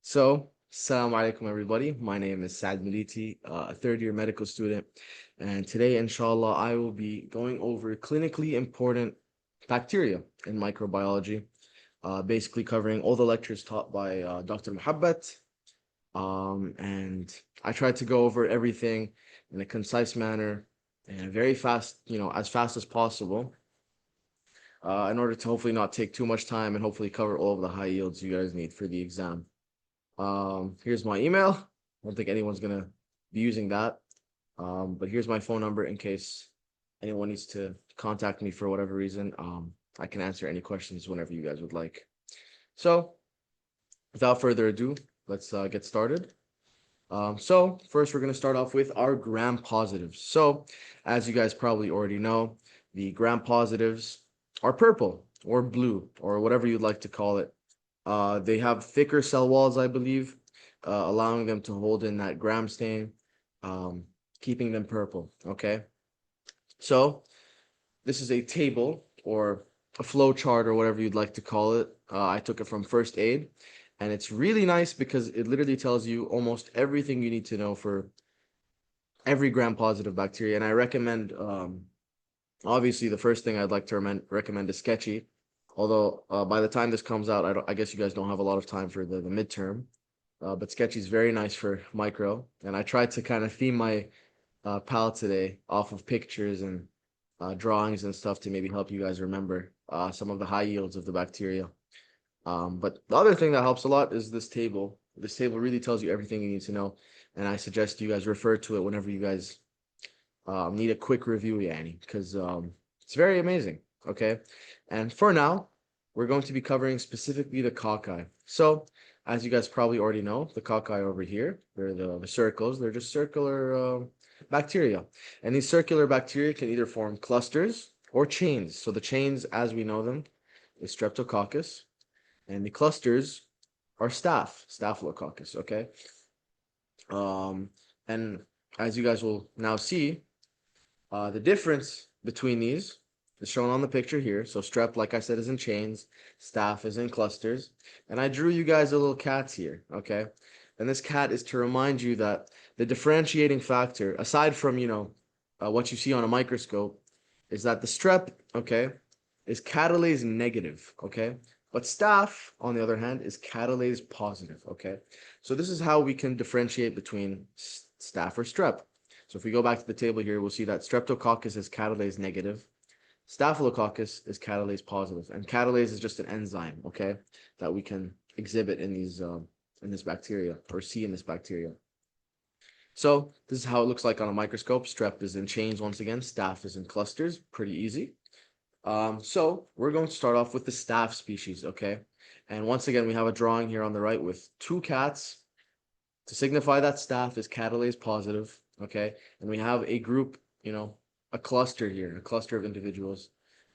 Assalamu alaikum everybody. My name is Saad Meliti, a third-year medical student, and today, inshallah, I will be going over clinically important bacteria in microbiology, basically covering all the lectures taught by Dr. Muhabbat. And I tried to go over everything in a concise manner and very fast, as fast as possible, in order to hopefully not take too much time and hopefully cover all of the high yields you guys need for the exam. Here's my email. I don't think anyone's gonna be using that. But here's my phone number in case anyone needs to contact me for whatever reason. I can answer any questions whenever you guys would like. So, without further ado, let's get started. So first we're going to start off with our gram positives. So as you guys probably already know, the gram positives are purple or blue or whatever you'd like to call it. They have thicker cell walls, I believe, allowing them to hold in that gram stain, keeping them purple, okay? So this is a table or a flow chart or whatever you'd like to call it. I took it from first aid. And it's really nice because it literally tells you almost everything you need to know for every gram-positive bacteria. And I recommend, obviously, the first thing I'd like to recommend is Sketchy. Although by the time this comes out, I guess you guys don't have a lot of time for the midterm. But Sketchy is very nice for micro. And I tried to kind of theme my palette today off of pictures and drawings and stuff to maybe help you guys remember some of the high yields of the bacteria. But the other thing that helps a lot is this table. This table really tells you everything you need to know. And I suggest you guys refer to it whenever you guys need a quick review, Yanni, because it's very amazing, okay? And for now, we're going to be covering specifically the cocci. So, as you guys probably already know, the cocci over here, they're the circles. They're just circular bacteria. And these circular bacteria can either form clusters or chains. So the chains, as we know them, is Streptococcus. And the clusters are Staphylococcus, okay? And as you guys will now see, the difference between these is shown on the picture here. So strep, like I said, is in chains, staph is in clusters. And I drew you guys a little cat here, okay? And this cat is to remind you that the differentiating factor, aside from, what you see on a microscope, is that the strep, okay, is catalase negative, okay? But staph, on the other hand, is catalase positive, okay? So this is how we can differentiate between staph or strep. So if we go back to the table here, we'll see that Streptococcus is catalase negative, Staphylococcus is catalase positive, and catalase is just an enzyme, okay, that we can exhibit in this bacteria or see in this bacteria. So this is how it looks like on a microscope. Strep is in chains once again, staph is in clusters, pretty easy. So we're going to start off with the staph species, okay? And once again, we have a drawing here on the right with two cats to signify that staph is catalase positive, okay? And we have a group, a cluster here, a cluster of individuals.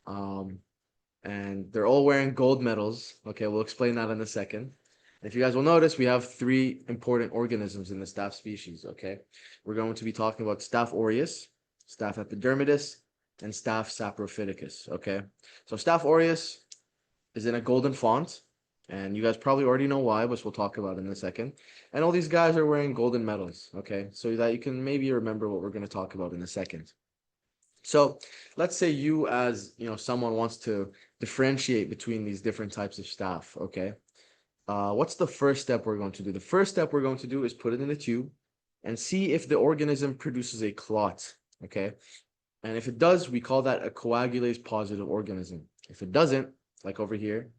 And they're all wearing gold medals, okay? We'll explain that in a second. If you guys will notice, we have three important organisms in the staph species, okay? We're going to be talking about Staph aureus, Staph epidermidis, and Staph saprophyticus, okay? So Staph aureus is in a golden font, and you guys probably already know why, which we'll talk about in a second. And all these guys are wearing golden medals, okay? So that you can maybe remember what we're going to talk about in a second. So let's say you as, someone wants to differentiate between these different types of staph, okay? What's the first step we're going to do? The first step we're going to do is put it in a tube and see if the organism produces a clot, okay? And if it does, we call that a coagulase positive organism. If it doesn't, like over here,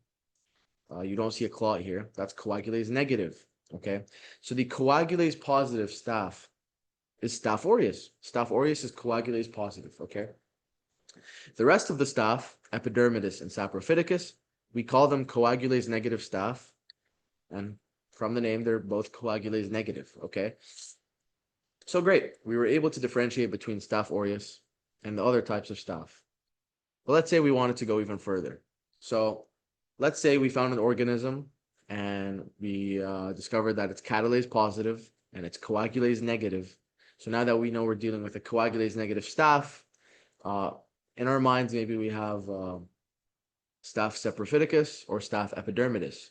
you don't see a clot here, that's coagulase negative, okay? So the coagulase positive staph is Staph aureus. Staph aureus is coagulase positive, okay? The rest of the staph, epidermidis and saprophyticus, we call them coagulase negative staph. And from the name, they're both coagulase negative, okay? So great, we were able to differentiate between Staph aureus and the other types of staph. But let's say we wanted to go even further. So let's say we found an organism and we discovered that it's catalase positive and it's coagulase negative. So now that we know we're dealing with a coagulase negative staph, in our minds, maybe we have Staph saprophyticus or Staph epidermidis.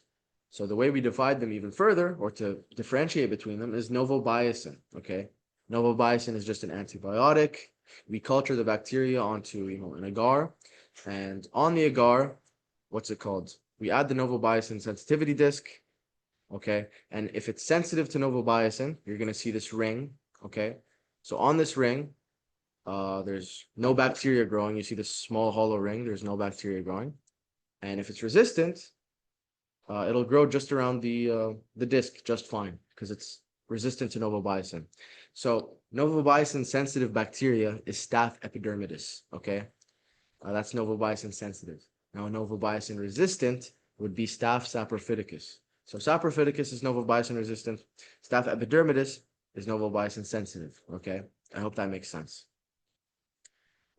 So the way we divide them even further, or to differentiate between them, is novobiacin, okay? Novobiacin is just an antibiotic. We culture the bacteria onto, an agar, and on the agar, what's it called? We add the novobiacin sensitivity disc, okay? And if it's sensitive to novobiacin, you're going to see this ring, okay? So on this ring, there's no bacteria growing. You see this small hollow ring, there's no bacteria growing. And if it's resistant, it'll grow just around the disc just fine because it's resistant to novobiacin. So novobiacin sensitive bacteria is Staph epidermidis, okay? That's novobiacin sensitive. Now novobiacin resistant would be Staph saprophyticus. So saprophyticus is novobiacin resistant. Staph epidermidis is novobiacin sensitive, okay? I hope that makes sense.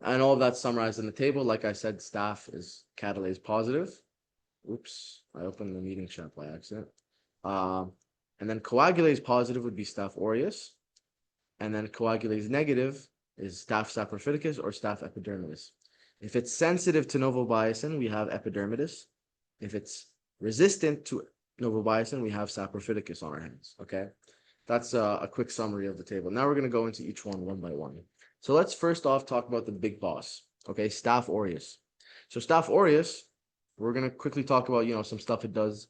And all of that's summarized in the table. Like I said, staph is catalase positive. Oops, I opened the meeting chat by accident. And then coagulase positive would be Staph aureus. And then coagulase negative is Staph saprophyticus or Staph epidermidis. If it's sensitive to novobiacin, we have epidermidis. If it's resistant to novobiacin, we have saprophyticus on our hands, okay? That's a quick summary of the table. Now we're going to go into each one by one. So let's first off talk about the big boss, okay? Staph aureus. So Staph aureus, we're going to quickly talk about, some stuff it does.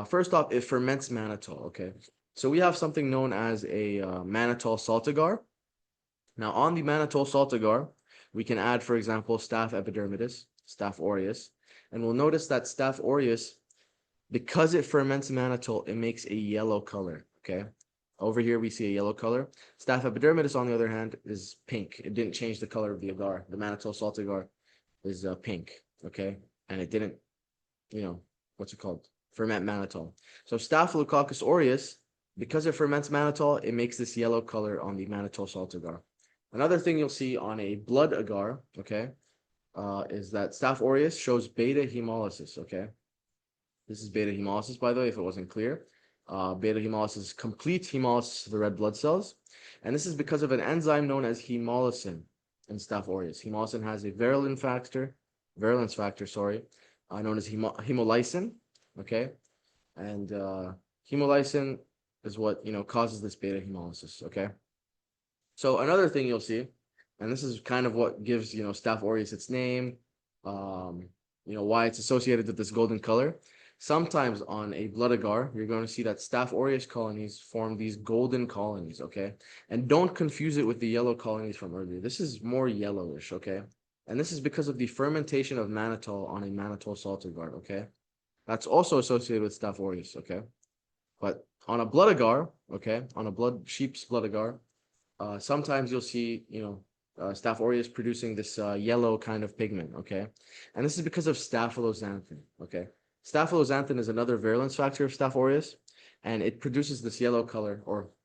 First off, it ferments mannitol, okay? So we have something known as a mannitol salt agar. Now on the mannitol salt agar, we can add, for example, Staph epidermidis, Staph aureus, and we'll notice that Staph aureus, because it ferments mannitol, it makes a yellow color, okay? Over here, we see a yellow color. Staph epidermidis, on the other hand, is pink. It didn't change the color of the agar. The mannitol salt agar is pink, okay? And it didn't, ferment mannitol. So Staphylococcus aureus, because it ferments mannitol, it makes this yellow color on the mannitol salt agar. Another thing you'll see on a blood agar, okay, is that Staph aureus shows beta hemolysis, okay? This is beta hemolysis, by the way, if it wasn't clear. Beta hemolysis is complete hemolysis of the red blood cells. And this is because of an enzyme known as hemolysin in Staph aureus. Hemolysin has a virulence factor, known as hemolysin, okay? And hemolysin is what, causes this beta hemolysis, okay? So another thing you'll see, and this is kind of what gives, Staph aureus its name, why it's associated with this golden color. Sometimes on a blood agar, you're going to see that Staph aureus colonies form these golden colonies, okay? And don't confuse it with the yellow colonies from earlier. This is more yellowish, okay? And this is because of the fermentation of mannitol on a mannitol salt agar, okay? That's also associated with Staph aureus, okay? But on a blood agar, okay, on a sheep's blood agar, sometimes you'll see, Staph aureus producing this yellow kind of pigment, okay? And this is because of staphyloxanthin, okay? Staphyloxanthin is another virulence factor of Staph aureus, and it produces this yellow color,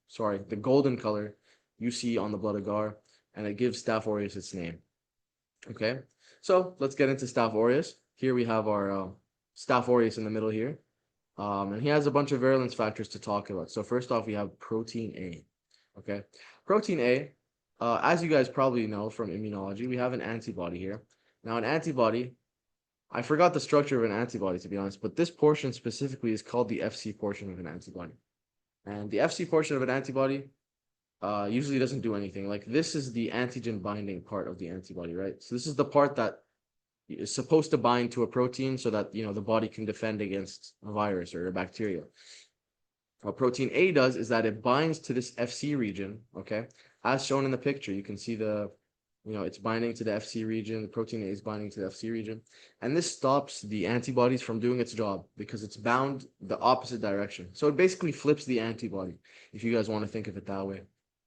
the golden color you see on the blood agar, and it gives Staph aureus its name, okay? So let's get into Staph aureus. Here we have our Staph aureus in the middle here, and he has a bunch of virulence factors to talk about. So first off, we have protein A, okay? Protein A, as you guys probably know from immunology, we have an antibody here. Now an antibody, I forgot the structure of an antibody, to be honest, but this portion specifically is called the Fc portion of an antibody. And the Fc portion of an antibody usually doesn't do anything. Like this is the antigen binding part of the antibody, right? So this is the part that is supposed to bind to a protein so that, the body can defend against a virus or a bacteria. What protein A does is that it binds to this Fc region, okay? As shown in the picture, you can see it's binding to the Fc region, the protein A is binding to the Fc region, and this stops the antibodies from doing its job because it's bound the opposite direction. So it basically flips the antibody, if you guys want to think of it that way.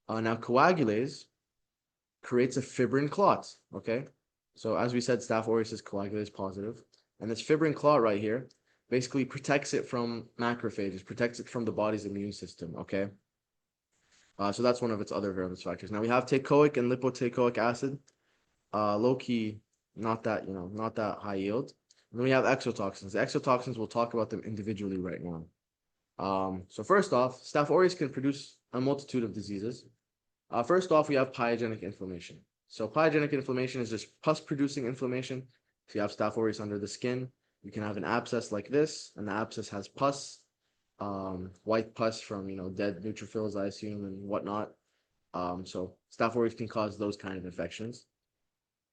Now coagulase creates a fibrin clot, okay? So as we said, Staph aureus is coagulase positive, and this fibrin clot right here basically protects it from macrophages, protects it from the body's immune system, okay? So that's one of its other virulence factors. Now we have teichoic and lipoteichoic acid. Low-key, not that high yield. And then we have exotoxins. The exotoxins, we'll talk about them individually right now. So first off, Staph aureus can produce a multitude of diseases. First off, we have pyogenic inflammation. So pyogenic inflammation is just pus-producing inflammation. So you have Staph aureus under the skin. You can have an abscess like this, and the abscess has pus, white pus from, dead neutrophils, I assume, and whatnot. So Staph aureus can cause those kind of infections.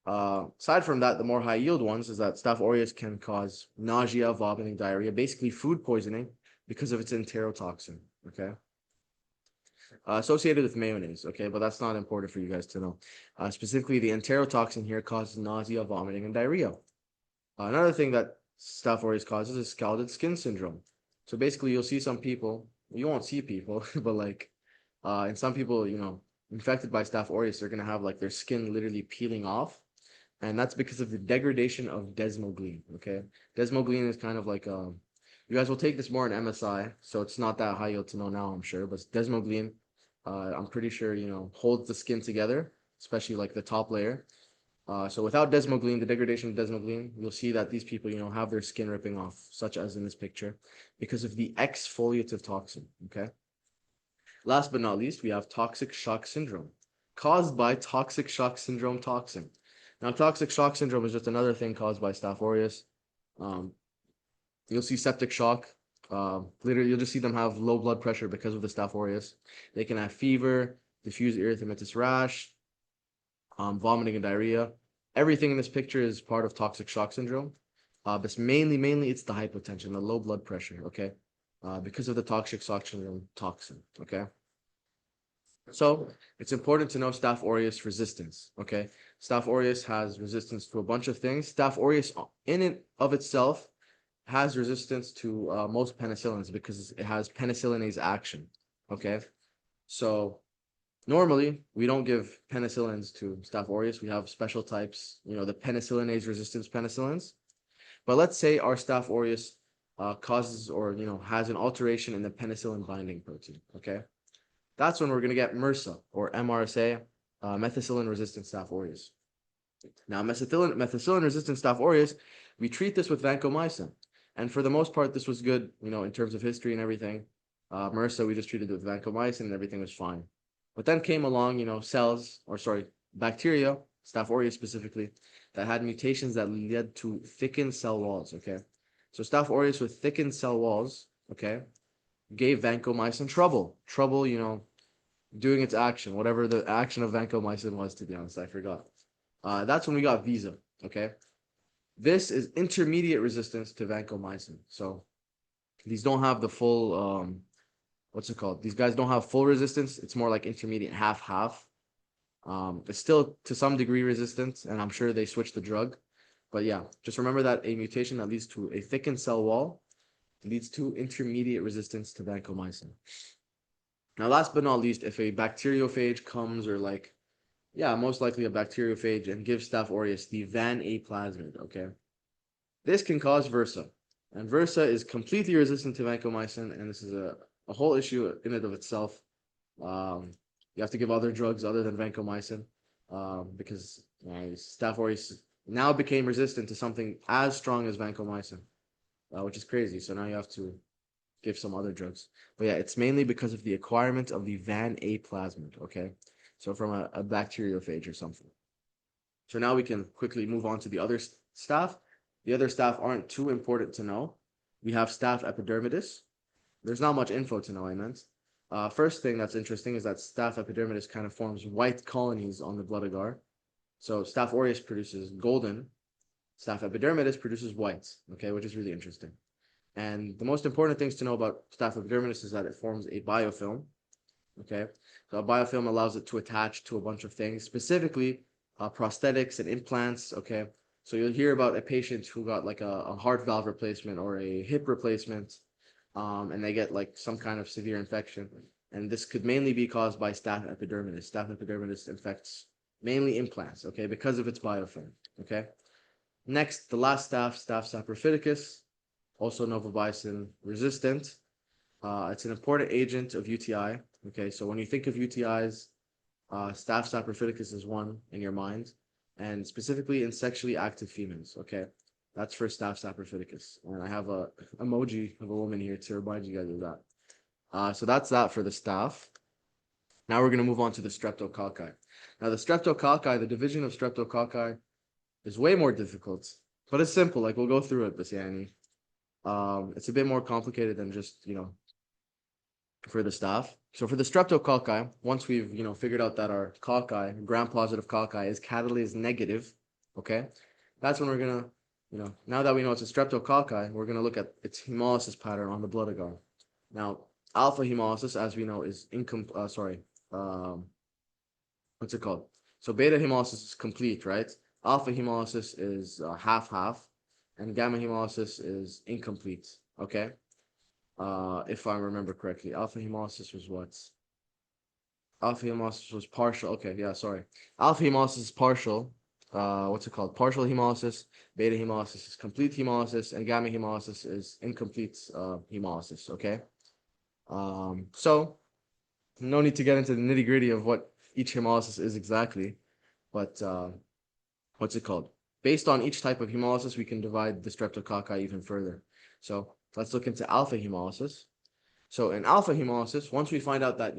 Aside from that, the more high yield ones is that Staph aureus can cause nausea, vomiting, diarrhea, basically food poisoning because of its enterotoxin, okay? Associated with mayonnaise, okay, but that's not important for you guys to know. Specifically, the enterotoxin here causes nausea, vomiting, and diarrhea. Another thing that Staph aureus causes is scalded skin syndrome. So basically, you'll see some people, you won't see people, but like, and some people, infected by Staph aureus, they're gonna have like their skin literally peeling off, and that's because of the degradation of desmoglein. Okay, desmoglein is kind of like you guys will take this more in MSI, so it's not that high yield to know now, I'm sure. But desmoglein, I'm pretty sure holds the skin together, especially like the top layer. So without desmoglein, the degradation of desmoglein, you'll see that these people, have their skin ripping off, such as in this picture, because of the exfoliative toxin. Okay. Last but not least, we have toxic shock syndrome, caused by toxic shock syndrome toxin. Now, toxic shock syndrome is just another thing caused by Staph aureus. Um, you'll see septic shock. Literally, you'll just see them have low blood pressure because of the Staph aureus. They can have fever, diffuse erythematous rash, vomiting and diarrhea. Everything in this picture is part of toxic shock syndrome. But mainly it's the hypotension, the low blood pressure, okay? Because of the toxic shock syndrome toxin, okay? So it's important to know Staph aureus resistance, okay? Staph aureus has resistance to a bunch of things. Staph aureus in and of itself has resistance to most penicillins because it has penicillinase action, okay? So normally we don't give penicillins to Staph aureus. We have special types, the penicillinase resistance penicillins. But let's say our Staph aureus causes or, has an alteration in the penicillin binding protein, okay? That's when we're going to get MRSA or MRSA, methicillin-resistant Staph aureus. Now, methicillin-resistant Staph aureus, we treat this with vancomycin. And for the most part, this was good, in terms of history and everything. MRSA, we just treated it with vancomycin and everything was fine. But then came along, bacteria, Staph aureus specifically, that had mutations that led to thickened cell walls, okay? So Staph aureus with thickened cell walls, okay, gave vancomycin trouble, doing its action, whatever the action of vancomycin was, to be honest, I forgot. That's when we got Visa, okay? This is intermediate resistance to vancomycin. So these don't have the full, what's it called? These guys don't have full resistance. It's more like intermediate, half-half. It's still to some degree resistant, and I'm sure they switched the drug. But yeah, just remember that a mutation that leads to a thickened cell wall leads to intermediate resistance to vancomycin. Now, last but not least, if a bacteriophage comes or most likely a bacteriophage and gives Staph aureus the Van A plasmid, okay? This can cause VRSA. And VRSA is completely resistant to vancomycin, and this is a whole issue in and of itself. You have to give other drugs other than vancomycin because Staph aureus now became resistant to something as strong as vancomycin, which is crazy. So now you have to give some other drugs. But yeah, it's mainly because of the acquirement of the Van A plasmid, okay? So from a bacteriophage or something. So now we can quickly move on to the other staph. The other staph aren't too important to know. We have Staph epidermidis. There's not much info to know, I meant. First thing that's interesting is that Staph epidermidis kind of forms white colonies on the blood agar. So Staph aureus produces golden. Staph epidermidis produces white, okay, which is really interesting. And the most important things to know about Staph epidermidis is that it forms a biofilm, okay? So a biofilm allows it to attach to a bunch of things, specifically prosthetics and implants, okay? So you'll hear about a patient who got like a heart valve replacement or a hip replacement, and they get like some kind of severe infection. And this could mainly be caused by Staph epidermidis. Staph epidermidis infects mainly implants, okay, because of its biofilm, okay? Next, the last staph, Staph saprophyticus, also novobicin resistant. It's an important agent of UTI, okay? So when you think of UTIs, Staph saprophyticus is one in your mind, and specifically in sexually active females, okay? That's for Staph saprophyticus. And I have a emoji of a woman here to remind you guys of that. So that's that for the staph. Now we're going to move on to the streptococci. Now the streptococci, the division of streptococci is way more difficult But it's simple. Like we'll go through it, but yeah, it's a bit more complicated than just for the staff. So for the streptococci, once we've figured out that our cocci, gram-positive cocci, is catalase negative, okay, that's when we're gonna now that we know it's a streptococci, we're gonna look at its hemolysis pattern on the blood agar. Now, alpha hemolysis, as we know, is what's it called? So beta hemolysis is complete, right? Alpha hemolysis is half-half, and gamma hemolysis is incomplete. Okay, if I remember correctly, alpha hemolysis was what? Alpha hemolysis was partial. Okay, yeah, sorry. Alpha hemolysis is partial. What's it called? Partial hemolysis. Beta hemolysis is complete hemolysis, and gamma hemolysis is incomplete hemolysis. Okay. So no need to get into the nitty gritty of what each hemolysis is exactly, but what's it called? Based on each type of hemolysis, we can divide the streptococci even further. So let's look into alpha hemolysis. So in alpha hemolysis, once we find out that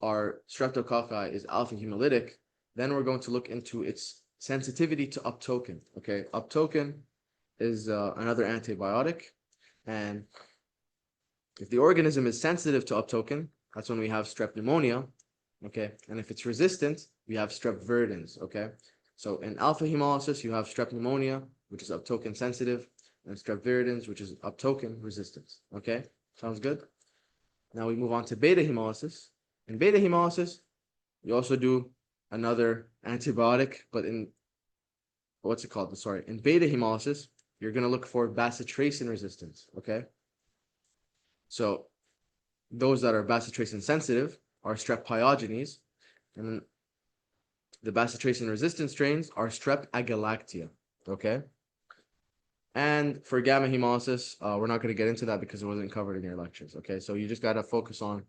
our streptococci is alpha hemolytic, then we're going to look into its sensitivity to uptoken. Okay, uptoken is another antibiotic, and if the organism is sensitive to uptoken, that's when we have strep pneumonia. Okay, and if it's resistant, we have strep viridans. Okay, so in alpha hemolysis, you have strep pneumonia, which is uptoken sensitive, and strep viridans, which is uptoken resistant. Okay, sounds good. Now we move on to beta hemolysis. In beta hemolysis, we also do another antibiotic, but in what's it called? Sorry, in beta hemolysis, you're going to look for bacitracin resistance. Okay, so those that are bacitracin sensitive are strep pyogenes, and then the bacitracin resistant strains are strep agalactia. Okay, and for gamma hemolysis, we're not going to get into that because it wasn't covered in your lectures. Okay, so you just got to focus on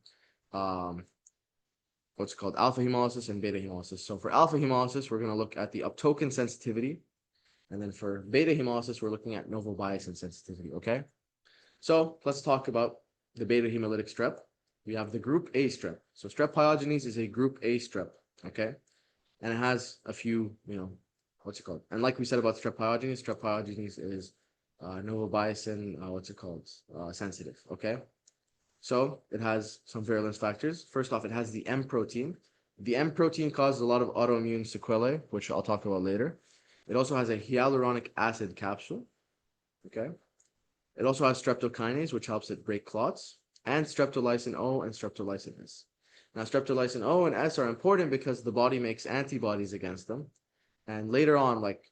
what's called alpha hemolysis and beta hemolysis. So for alpha hemolysis, we're going to look at the uptoken sensitivity. And then for beta hemolysis, we're looking at novobiocin sensitivity, okay? So let's talk about the beta hemolytic strep. We have the group A strep. So strep pyogenes is a group A strep, okay? And it has a few, what's it called? And like we said about strep pyogenes is novobiocin, sensitive, okay? So it has some virulence factors. First off, it has the M protein. The M protein causes a lot of autoimmune sequelae, which I'll talk about later. It also has a hyaluronic acid capsule. Okay. It also has streptokinase, which helps it break clots, and streptolysin O and streptolysin S. Now, streptolysin O and S are important because the body makes antibodies against them. And later on, like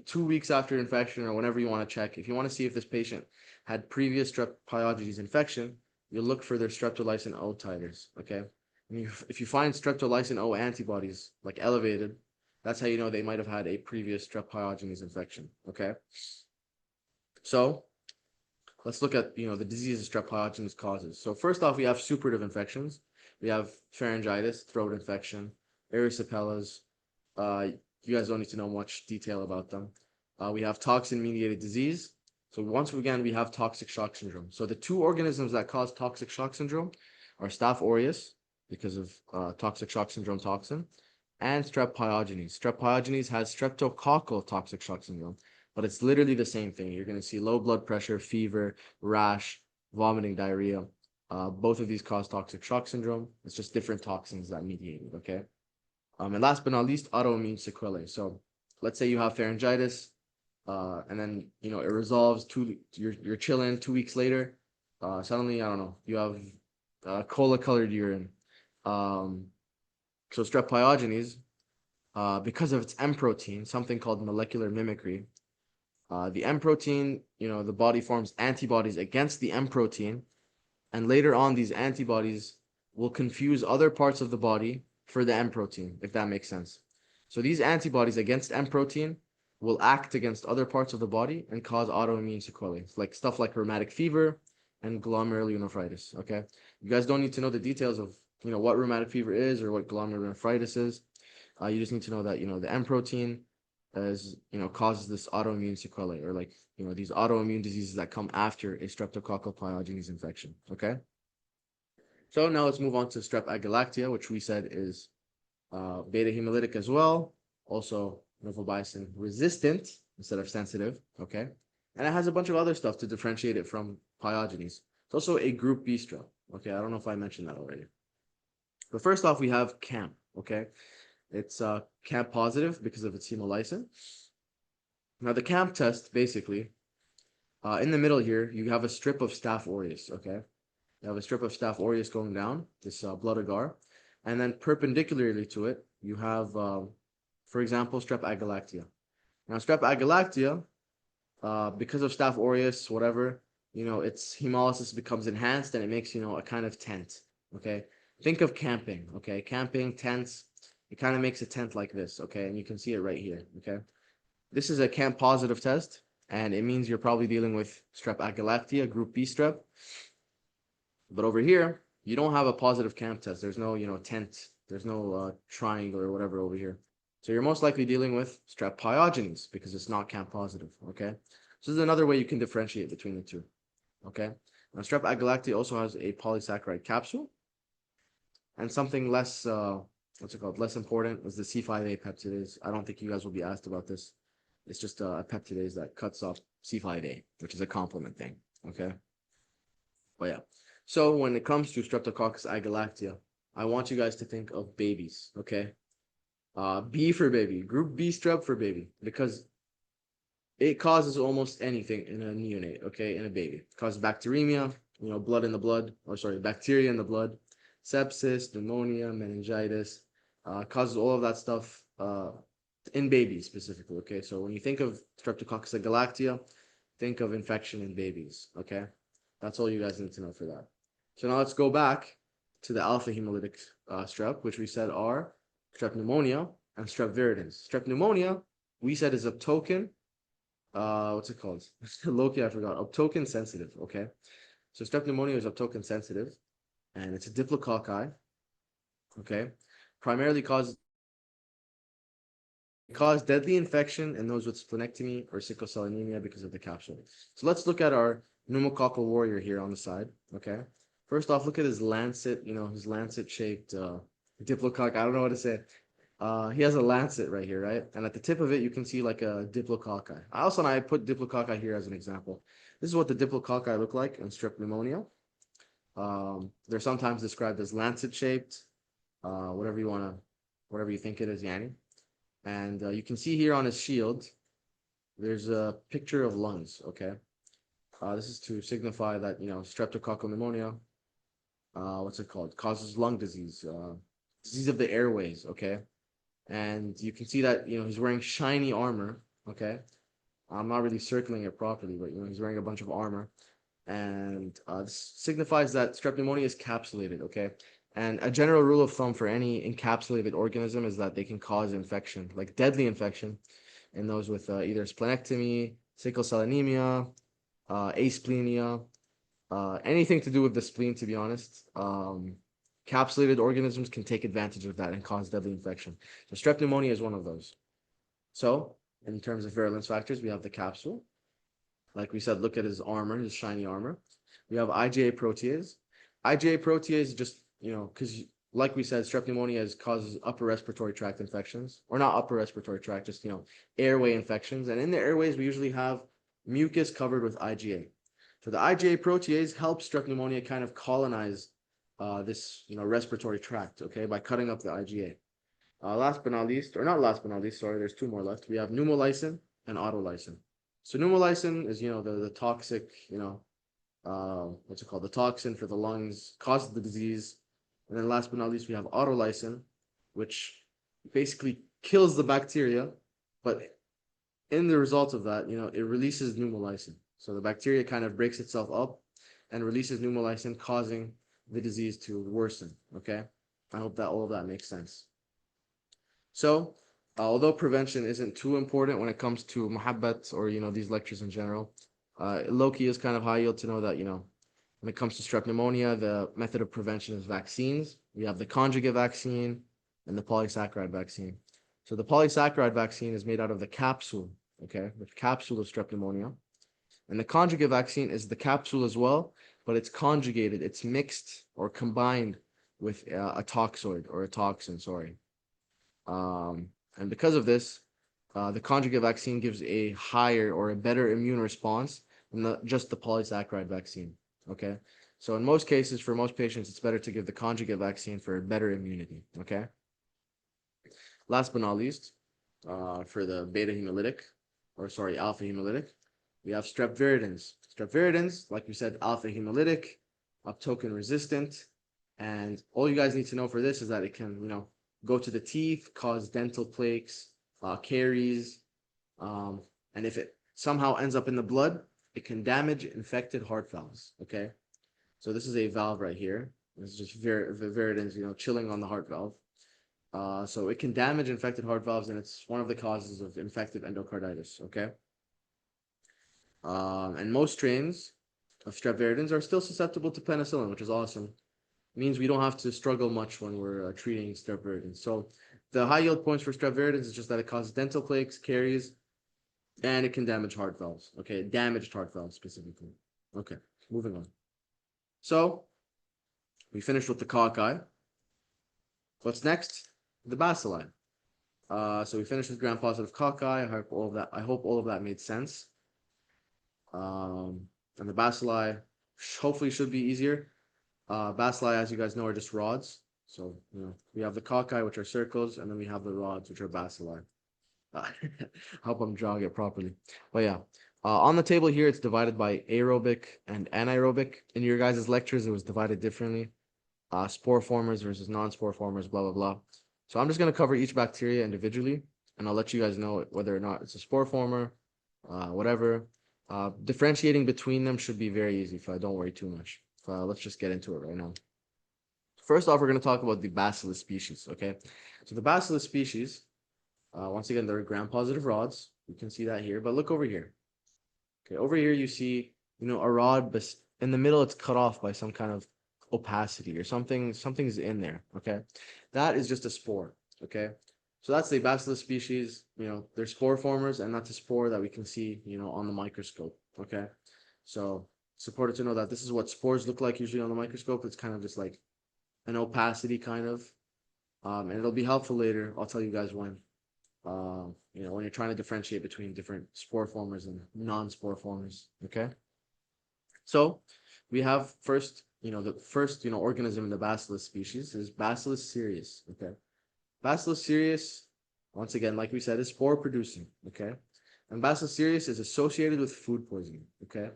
2 weeks after infection or whenever you want to check, if you want to see if this patient had previous strep pyogenes infection, you look for their streptolysin O titers, okay? And if you find streptolysin O antibodies like elevated, that's how you know they might have had a previous strep pyogenes infection, okay? So let's look at the diseases strep pyogenes causes. So first off, we have suppurative infections. We have pharyngitis, throat infection, erysipelas. You guys don't need to know much detail about them. We have toxin-mediated disease. So once again, we have toxic shock syndrome. So the two organisms that cause toxic shock syndrome are Staph aureus, because of toxic shock syndrome toxin, and strep pyogenes. Strep pyogenes has streptococcal toxic shock syndrome, but it's literally the same thing. You're going to see low blood pressure, fever, rash, vomiting, diarrhea. Both of these cause toxic shock syndrome. It's just different toxins that mediate it, okay? And last but not least, autoimmune sequelae. So let's say you have pharyngitis, and then it resolves. You're chilling. 2 weeks later, suddenly I don't know, you have cola-colored urine. So strep pyogenes, because of its M protein, something called molecular mimicry. The M protein, the body forms antibodies against the M protein, and later on, these antibodies will confuse other parts of the body for the M protein, if that makes sense. So these antibodies against M protein will act against other parts of the body and cause autoimmune sequelae, like stuff like rheumatic fever and glomerulonephritis. Okay, you guys don't need to know the details of what rheumatic fever is or what glomerulonephritis is. You just need to know that the M protein causes this autoimmune sequelae, or these autoimmune diseases that come after a streptococcal pyogenes infection. Okay, so now let's move on to strep agalactia, which we said is beta hemolytic as well, also novobiocin resistant. instead of sensitive, okay? And it has a bunch of other stuff to differentiate it from pyogenes. It's also a group B strep, okay? I don't know if I mentioned that already. But first off, we have CAMP, okay? It's CAMP positive because of its hemolysin. Now, the CAMP test, basically, in the middle here, you have a strip of Staph aureus, okay? You have a strip of Staph aureus going down, this blood agar. And then perpendicularly to it, you have, for example, Strep agalactia. Now, Strep agalactia, because of Staph aureus, whatever, its hemolysis becomes enhanced and it makes, a kind of tent, okay? Think of camping, okay? Camping, tents, it kind of makes a tent like this, okay? And you can see it right here, okay? This is a CAMP positive test, and it means you're probably dealing with Strep agalactia, group B strep. But over here, you don't have a positive CAMP test. There's no, tent. There's no triangle or whatever over here. So you're most likely dealing with Strep pyogenes because it's not CAMP positive, okay? So this is another way you can differentiate between the two, okay? Now, Strep agalactia also has a polysaccharide capsule, and something less, less important is the C5a peptidase. I don't think you guys will be asked about this. It's just a peptidase that cuts off C5a, which is a complement thing, okay? But yeah, so when it comes to Streptococcus agalactia, I want you guys to think of babies, okay? B for baby, group B strep for baby, because it causes almost anything in a neonate, okay, in a baby. It causes bacteremia, blood in the blood, bacteria in the blood, sepsis, pneumonia, meningitis, causes all of that stuff in babies specifically, okay? So when you think of Streptococcus agalactia, think of infection in babies, okay? That's all you guys need to know for that. So now let's go back to the alpha hemolytic strep, which we said are strep pneumonia and strep viridans. Strep pneumonia, we said is uptoken, what's it called? Loki, I forgot. Uptoken sensitive, okay? So strep pneumonia is uptoken sensitive, and it's a diplococci, okay? Primarily cause deadly infection in those with splenectomy or sickle cell anemia because of the capsule. So let's look at our pneumococcal warrior here on the side, okay? First off, look at his lancet, his lancet-shaped diplococci. I don't know what to say. He has a lancet right here, right? And at the tip of it, you can see like a diplococci. I put diplococci here as an example. This is what the diplococci look like in strep pneumonia. They're sometimes described as lancet-shaped, whatever you think it is, Yanni. And you can see here on his shield, there's a picture of lungs, okay? This is to signify that, streptococcal pneumonia, causes lung disease, disease of the airways, okay? And you can see that, he's wearing shiny armor, okay? I'm not really circling it properly, but, he's wearing a bunch of armor. And this signifies that strep pneumonia is capsulated, okay? And a general rule of thumb for any encapsulated organism is that they can cause infection, like deadly infection, in those with either splenectomy, sickle cell anemia, asplenia, anything to do with the spleen, to be honest. Capsulated organisms can take advantage of that and cause deadly infection. So strep pneumonia is one of those. So in terms of virulence factors, we have the capsule. Like we said, look at his armor, his shiny armor. We have IgA protease. IgA protease just, because like we said, strep pneumonia causes upper respiratory tract infections, or not upper respiratory tract, just, airway infections. And in the airways, we usually have mucus covered with IgA. So the IgA protease helps strep pneumonia kind of colonize this, respiratory tract, okay, by cutting up the IgA. Last but not least, sorry, there's two more left. We have pneumolysin and autolysin. So pneumolysin is, the toxic, the toxin for the lungs, causes the disease. And then last but not least, we have autolysin, which basically kills the bacteria, but in the result of that, it releases pneumolysin. So the bacteria kind of breaks itself up and releases pneumolysin, causing the disease to worsen, okay? I hope that all of that makes sense. So, although prevention isn't too important when it comes to muhabbat or, these lectures in general, low-key is kind of high yield to know that, when it comes to strep pneumonia, the method of prevention is vaccines. We have the conjugate vaccine and the polysaccharide vaccine. So the polysaccharide vaccine is made out of the capsule, okay, the capsule of strep pneumonia. And the conjugate vaccine is the capsule as well, but it's conjugated, it's mixed or combined with a toxoid or a toxin, sorry. And because of this, the conjugate vaccine gives a higher or a better immune response than just the polysaccharide vaccine. Okay, so in most cases, for most patients, it's better to give the conjugate vaccine for better immunity. Okay. Last but not least, for the beta hemolytic, or sorry, alpha hemolytic, we have strep viridans. Strep viridans, like we said, alpha hemolytic, token resistant, and all you guys need to know for this is that it can, go to the teeth, cause dental plaques, caries, and if it somehow ends up in the blood, it can damage infected heart valves. Okay, so this is a valve right here. This is just viridans, chilling on the heart valve. So it can damage infected heart valves, and it's one of the causes of infective endocarditis. Okay, and most strains of strep viridans are still susceptible to penicillin, which is awesome. It means we don't have to struggle much when we're treating strep viridans. So the high yield points for strep viridans is just that it causes dental plaques, caries, and it can damage heart valves. Okay, damaged heart valves specifically. Okay, moving on. So we finished with the cocci. What's next? The bacilli. So we finished with gram-positive cocci. I hope all of that made sense. And the bacilli hopefully should be easier. Bacilli, as you guys know, are just rods. So we have the cocci, which are circles, and then we have the rods, which are bacilli. I hope I'm drawing it properly. But yeah, on the table here, it's divided by aerobic and anaerobic. In your guys' lectures, it was divided differently. Spore formers versus non-spore formers, blah, blah, blah. So I'm just going to cover each bacteria individually, and I'll let you guys know whether or not it's a spore former, whatever. Differentiating between them should be very easy, so don't worry too much. Let's just get into it right now. First off, we're going to talk about the Bacillus species, okay? So the Bacillus species, once again, they're gram-positive rods. You can see that here, but look over here. Okay, over here you see, a rod, but in the middle it's cut off by some kind of opacity or something's in there. Okay, that is just a spore. Okay, so that's the Bacillus species. They're spore formers, and that's a spore that we can see on the microscope. Okay, so it's important to know that this is what spores look like usually on the microscope. It's kind of just like an opacity kind of, and it'll be helpful later. I'll tell you guys when. When you're trying to differentiate between different spore formers and non-spore formers. Okay, so we have first, the first, organism in the Bacillus species is Bacillus cereus. Okay, Bacillus cereus, once again, like we said, is spore producing. Okay, and Bacillus cereus is associated with food poisoning. Okay,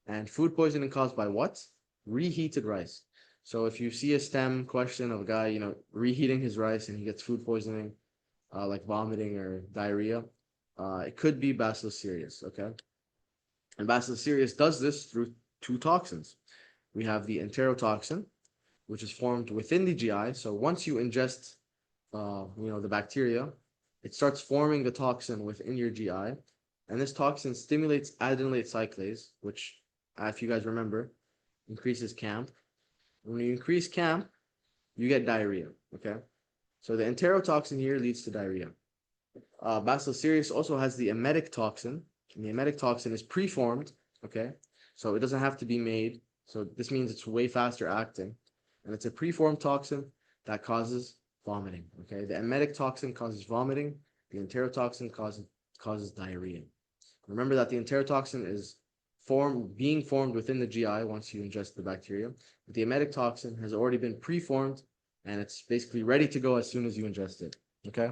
and food poisoning caused by what? Reheated rice. So if you see a STEM question of a guy, reheating his rice and he gets food poisoning, like vomiting or diarrhea, it could be Bacillus cereus. Okay, and Bacillus cereus does this through two toxins. We have the enterotoxin, which is formed within the GI. So once you ingest, the bacteria, it starts forming the toxin within your GI, and this toxin stimulates adenylate cyclase, which, if you guys remember, increases CAMP. When you increase CAMP, you get diarrhea. Okay, so the enterotoxin here leads to diarrhea. Bacillus cereus also has the emetic toxin, and the emetic toxin is preformed. Okay, so it doesn't have to be made. So this means it's way faster acting, and it's a preformed toxin that causes vomiting. Okay, the emetic toxin causes vomiting. The enterotoxin causes diarrhea. Remember that the enterotoxin is being formed within the GI once you ingest the bacteria. But the emetic toxin has already been preformed, and it's basically ready to go as soon as you ingest it. Okay.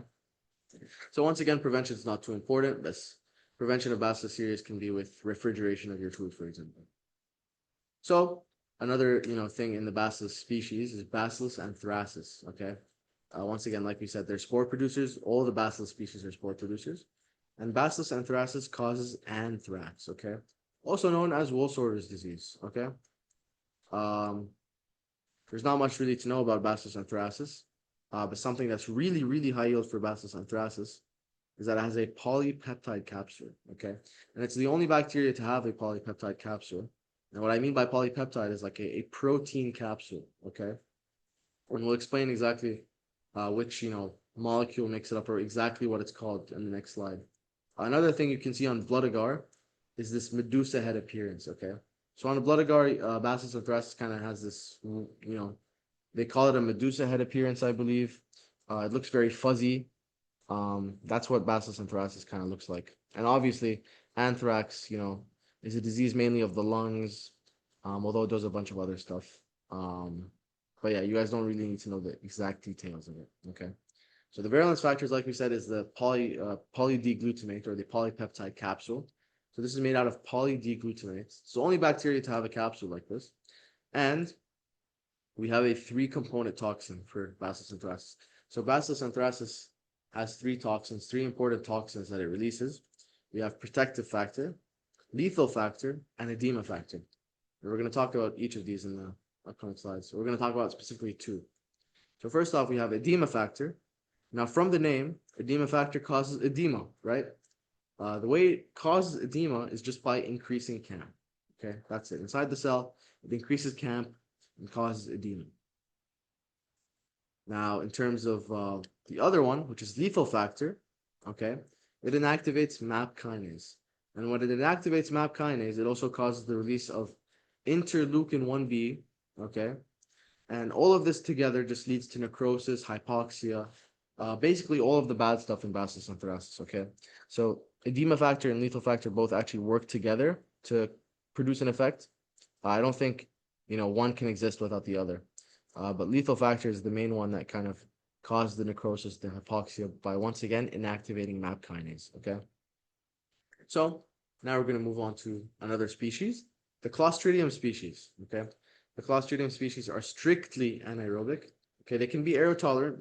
So once again, prevention is not too important. This prevention of Bacillus cereus can be with refrigeration of your food, for example. So another thing in the Bacillus species is Bacillus anthracis. Okay. Once again, like we said, they're spore producers. All the Bacillus species are spore producers, and Bacillus anthracis causes anthrax. Okay, also known as wool sorter's disease. Okay. There's not much really to know about Bacillus anthracis, but something that's really, really high yield for Bacillus anthracis is that it has a polypeptide capsule. Okay, and it's the only bacteria to have a polypeptide capsule. And what I mean by polypeptide is like a protein capsule. Okay, and we'll explain exactly which molecule makes it up, or exactly what it's called in the next slide. Another thing you can see on blood agar is this Medusa head appearance. Okay, so on a blood agar, Bacillus anthracis kind of has this, they call it a Medusa head appearance, I believe. It looks very fuzzy. That's what Bacillus anthracis kind of looks like. And obviously, anthrax, is a disease mainly of the lungs, although it does a bunch of other stuff. Um, but yeah, you guys don't really need to know the exact details of it. Okay. So the virulence factors, like we said, is the poly-D-glutamate or the polypeptide capsule. So this is made out of poly-D-glutamate. It's the only bacteria to have a capsule like this. And we have a three-component toxin for Bacillus anthracis. So Bacillus anthracis has three toxins, three important toxins that it releases. We have protective factor, lethal factor, and edema factor. And we're going to talk about each of these in the upcoming slides. So we're going to talk about specifically two. So first off, we have edema factor. Now, from the name, edema factor causes edema, right? The way it causes edema is just by increasing CAMP. Okay, that's it. Inside the cell, it increases CAMP and causes edema. Now, in terms of the other one, which is lethal factor, okay, it inactivates MAP kinase. And when it inactivates MAP kinase, it also causes the release of interleukin 1b, okay? And all of this together just leads to necrosis, hypoxia, basically all of the bad stuff in Bacillus anthracis, okay? So edema factor and lethal factor both actually work together to produce an effect. I don't think, one can exist without the other. But lethal factor is the main one that kind of caused the necrosis, the hypoxia, by once again inactivating MAP kinase, okay? So now we're going to move on to another species, the Clostridium species, okay? The Clostridium species are strictly anaerobic, okay? They can be aerotolerant.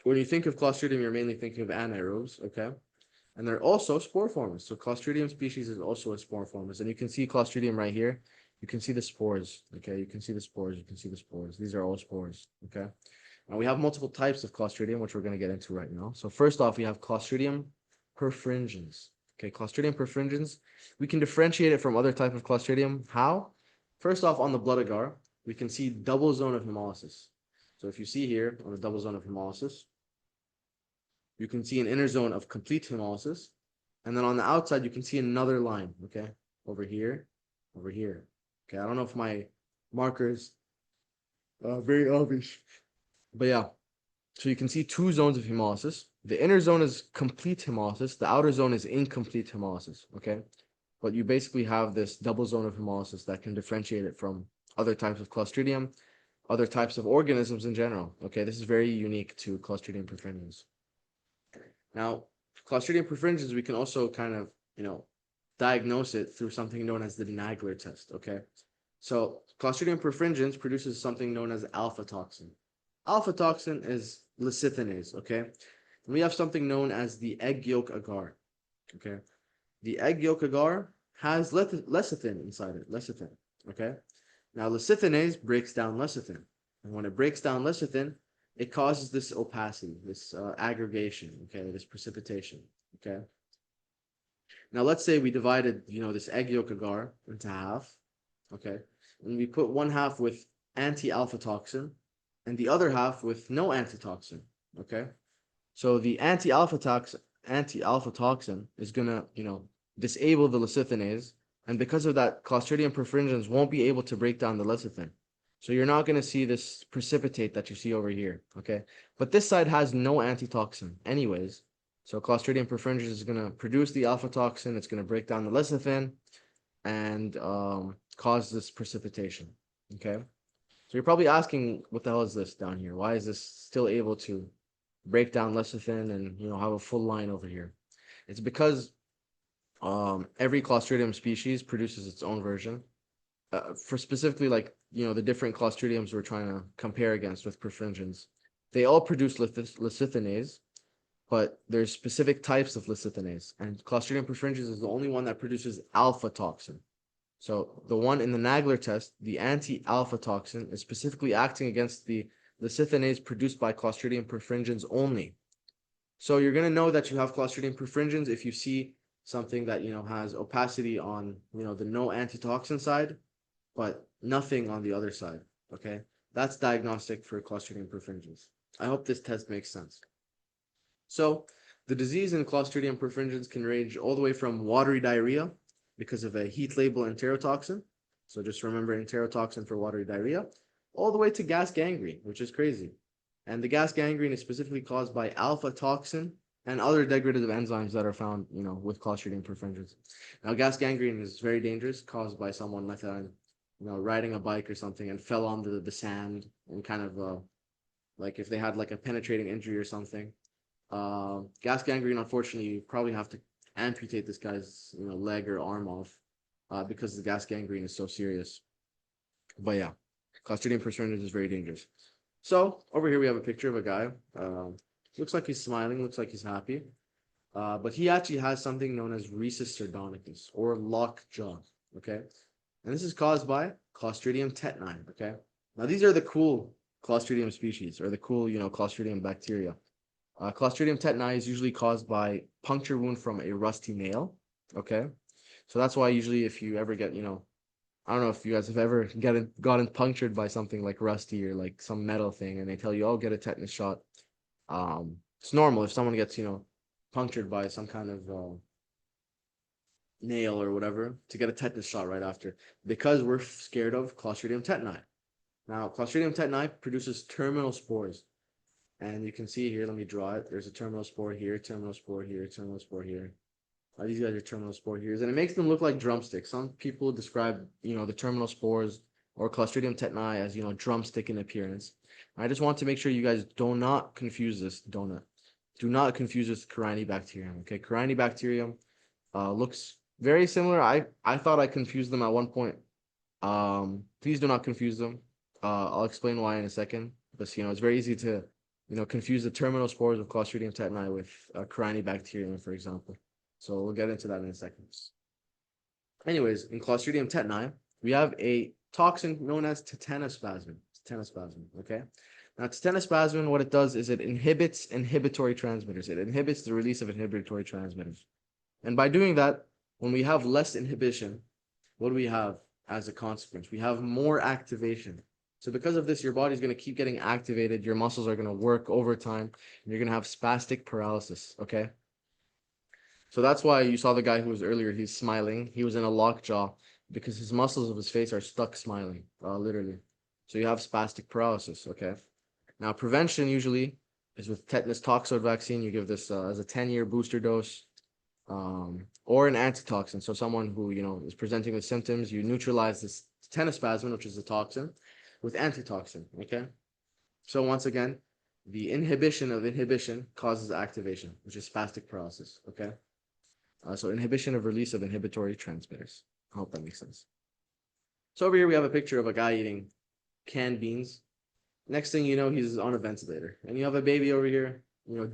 When you think of Clostridium, you're mainly thinking of anaerobes, okay? And they're also spore formers. So Clostridium species is also a spore formers. And you can see Clostridium right here. You can see the spores, okay? You can see the spores. You can see the spores. These are all spores, okay? And we have multiple types of Clostridium, which we're going to get into right now. So first off, we have Clostridium perfringens. Okay, Clostridium perfringens. We can differentiate it from other type of Clostridium. How? First off, on the blood agar, we can see double zone of hemolysis. So if you see here on the double zone of hemolysis, you can see an inner zone of complete hemolysis. And then on the outside, you can see another line, okay? Over here, over here. Okay, I don't know if my markers are very obvious. But yeah, so you can see two zones of hemolysis. The inner zone is complete hemolysis. The outer zone is incomplete hemolysis, okay? But you basically have this double zone of hemolysis that can differentiate it from other types of Clostridium, other types of organisms in general, okay? This is very unique to Clostridium perfringens. Now, Clostridium perfringens, we can also kind of, diagnose it through something known as the Nagler test, okay? So Clostridium perfringens produces something known as alpha toxin. Alpha toxin is lecithinase, okay? And we have something known as the egg yolk agar, okay? The egg yolk agar has lecithin inside it, lecithin, okay? Now, lecithinase breaks down lecithin. And when it breaks down lecithin, it causes this opacity, this aggregation, okay, this precipitation, okay? Now, let's say we divided, this egg yolk agar into half, okay? And we put one half with anti-alpha toxin and the other half with no antitoxin, okay? So the anti-alpha toxin is gonna, disable the lecithinase, and because of that, Clostridium perfringens won't be able to break down the lecithin. So you're not gonna see this precipitate that you see over here, okay? But this side has no antitoxin anyways. So Clostridium perfringens is gonna produce the alpha toxin, it's gonna break down the lecithin and cause this precipitation, okay? So you're probably asking, what the hell is this down here? Why is this still able to break down lecithin and have a full line over here? It's because every Clostridium species produces its own version. For specifically the different Clostridiums we're trying to compare against with perfringens, they all produce lecithinase, but there's specific types of lecithinase, and Clostridium perfringens is the only one that produces alpha toxin. So the one in the Nagler test, the anti-alpha toxin, is specifically acting against the lecithinase produced by Clostridium perfringens only. So you're going to know that you have Clostridium perfringens if you see something that, has opacity on, the no antitoxin side, but nothing on the other side, okay? That's diagnostic for Clostridium perfringens. I hope this test makes sense. So the disease in Clostridium perfringens can range all the way from watery diarrhea because of a heat label enterotoxin. So just remember enterotoxin for watery diarrhea, all the way to gas gangrene, which is crazy. And the gas gangrene is specifically caused by alpha toxin and other degradative enzymes that are found, with Clostridium perfringens. Now, gas gangrene is very dangerous, caused by someone like riding a bike or something and fell on the sand and kind of like if they had like a penetrating injury or something. Gas gangrene, unfortunately, you probably have to amputate this guy's leg or arm off because the gas gangrene is so serious. But yeah, Clostridium perfringens is very dangerous. So over here we have a picture of a guy. Looks like he's smiling. Looks like he's happy. But he actually has something known as rhesus sardonicus or lockjaw. Okay, and this is caused by Clostridium tetani. Okay, now these are the cool Clostridium species or the cool Clostridium bacteria. Clostridium tetani is usually caused by puncture wound from a rusty nail. Okay, so that's why usually if you ever get I don't know if you guys have ever gotten punctured by something like rusty or like some metal thing, and they tell you, "Oh, get a tetanus shot." It's normal if someone gets punctured by some kind of nail or whatever to get a tetanus shot right after because we're scared of Clostridium tetani. Now, Clostridium tetani produces terminal spores, and you can see here. Let me draw it. There's a terminal spore here, terminal spore here, terminal spore here. These guys are terminal spore here, and it makes them look like drumsticks. Some people describe, the terminal spores or Clostridium tetani as, drumstick in appearance. I just want to make sure you guys do not confuse this. Do not confuse this with Corynebacterium. Okay, Corynebacterium looks very similar. I thought I confused them at one point. Please do not confuse them. I'll explain why in a second. But it's very easy to, confuse the terminal spores of Clostridium tetani with Corynebacterium, for example. So we'll get into that in a second. Anyways, in Clostridium tetani, we have a toxin known as tetanospasmin. Tetanospasmin, okay? Now, tetanospasmin, what it does is it inhibits inhibitory transmitters. It inhibits the release of inhibitory transmitters. And by doing that, when we have less inhibition, what do we have as a consequence? We have more activation. So because of this, your body's going to keep getting activated. Your muscles are going to work overtime. And you're going to have spastic paralysis, okay? So that's why you saw the guy who was earlier, he's smiling. He was in a lockjaw because his muscles of his face are stuck smiling, literally. So you have spastic paralysis, okay? Now, prevention usually is with tetanus toxoid vaccine. You give this as a 10-year booster dose or an antitoxin. So someone who, is presenting with symptoms, you neutralize this tetanospasmin, which is a toxin, with antitoxin, okay? So once again, the inhibition of inhibition causes activation, which is spastic paralysis, okay? So inhibition of release of inhibitory transmitters. I hope that makes sense. So over here we have a picture of a guy eating canned beans. Next thing you know, he's on a ventilator. And you have a baby over here,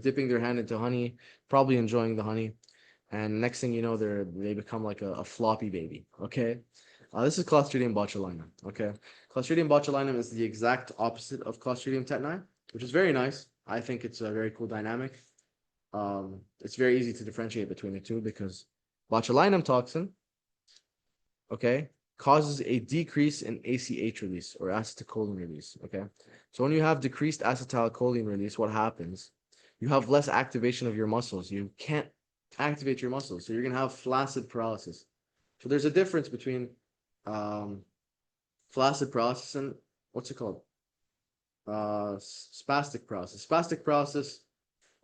dipping their hand into honey, probably enjoying the honey. And next thing you know, they become like a floppy baby, okay? This is Clostridium botulinum, okay? Clostridium botulinum is the exact opposite of Clostridium tetani, which is very nice. I think it's a very cool dynamic. It's very easy to differentiate between the two because botulinum toxin, okay, causes a decrease in ACH release or acetylcholine release, okay? So when you have decreased acetylcholine release, what happens? You have less activation of your muscles. You can't activate your muscles, so you're going to have flaccid paralysis. So there's a difference between flaccid paralysis and what's it called? Spastic paralysis. Spastic paralysis,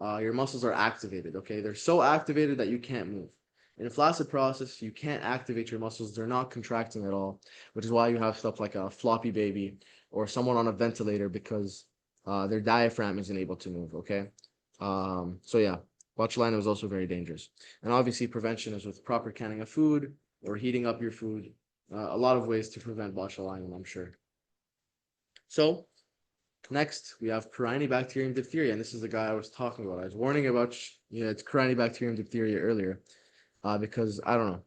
your muscles are activated, okay? They're so activated that you can't move. In a flaccid paralysis, you can't activate your muscles. They're not contracting at all, which is why you have stuff like a floppy baby or someone on a ventilator because their diaphragm isn't able to move, okay? So yeah, botulinum is also very dangerous. And obviously prevention is with proper canning of food or heating up your food. A lot of ways to prevent botulinum, I'm sure. So next, we have Corynebacterium diphtheria, and this is the guy I was talking about. I was warning about, it's Corynebacterium diphtheria earlier, because I don't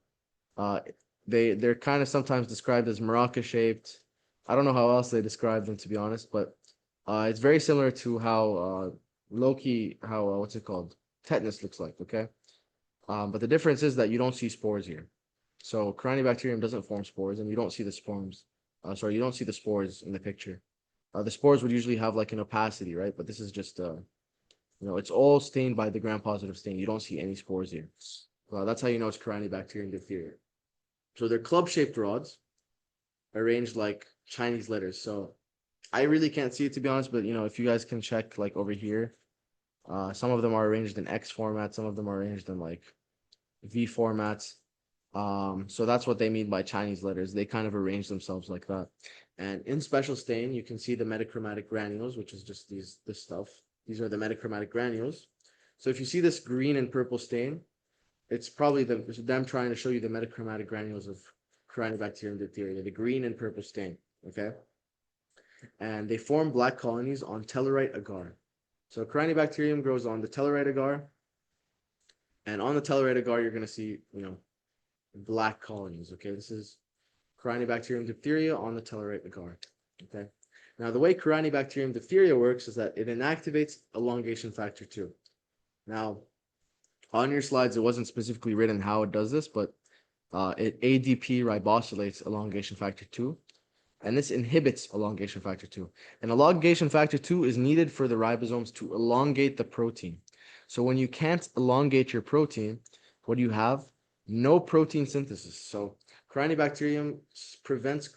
know, they're kind of sometimes described as maraca shaped. I don't know how else they describe them, to be honest, but it's very similar to how what's it called, tetanus looks like. Okay, but the difference is that you don't see spores here. So Corynebacterium doesn't form spores, and you don't see the spores. You don't see the spores in the picture. The spores would usually have like an opacity, right? But this is just, it's all stained by the gram-positive stain. You don't see any spores here. That's how you know it's Corynebacterium diphtheria. So they're club-shaped rods arranged like Chinese letters. So I really can't see it to be honest, but if you guys can check like over here, some of them are arranged in X format, some of them are arranged in like V formats. So that's what they mean by Chinese letters. They kind of arrange themselves like that. And in special stain, you can see the metachromatic granules, which is just this stuff. These are the metachromatic granules. So if you see this green and purple stain, it's probably them trying to show you the metachromatic granules of Corynebacterium diphtheria, the green and purple stain. Okay, and they form black colonies on Tellarite agar. So Corynebacterium grows on the Tellarite agar, and on the Tellarite agar, you're going to see, black colonies. Okay, this is Corynebacterium diphtheria on the Tellarite agar. Okay, now the way Corynebacterium diphtheria works is that it inactivates elongation factor 2. Now, on your slides, it wasn't specifically written how it does this, but it ADP ribosylates elongation factor 2, and this inhibits elongation factor 2. And elongation factor 2 is needed for the ribosomes to elongate the protein. So when you can't elongate your protein, what do you have? No protein synthesis. So Corynebacterium prevents,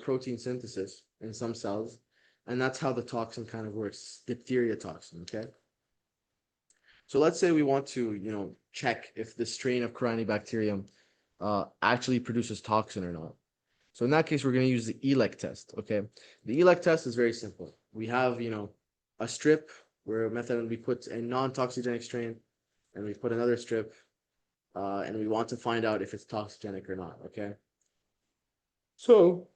protein synthesis in some cells, and that's how the toxin kind of works, diphtheria toxin, okay? So let's say we want to, check if the strain of Corynebacterium actually produces toxin or not. So in that case, we're going to use the ELEC test, okay? The ELEC test is very simple. We have, a strip where we put a non-toxigenic strain, and we put another strip, and we want to find out if it's toxigenic or not, okay? So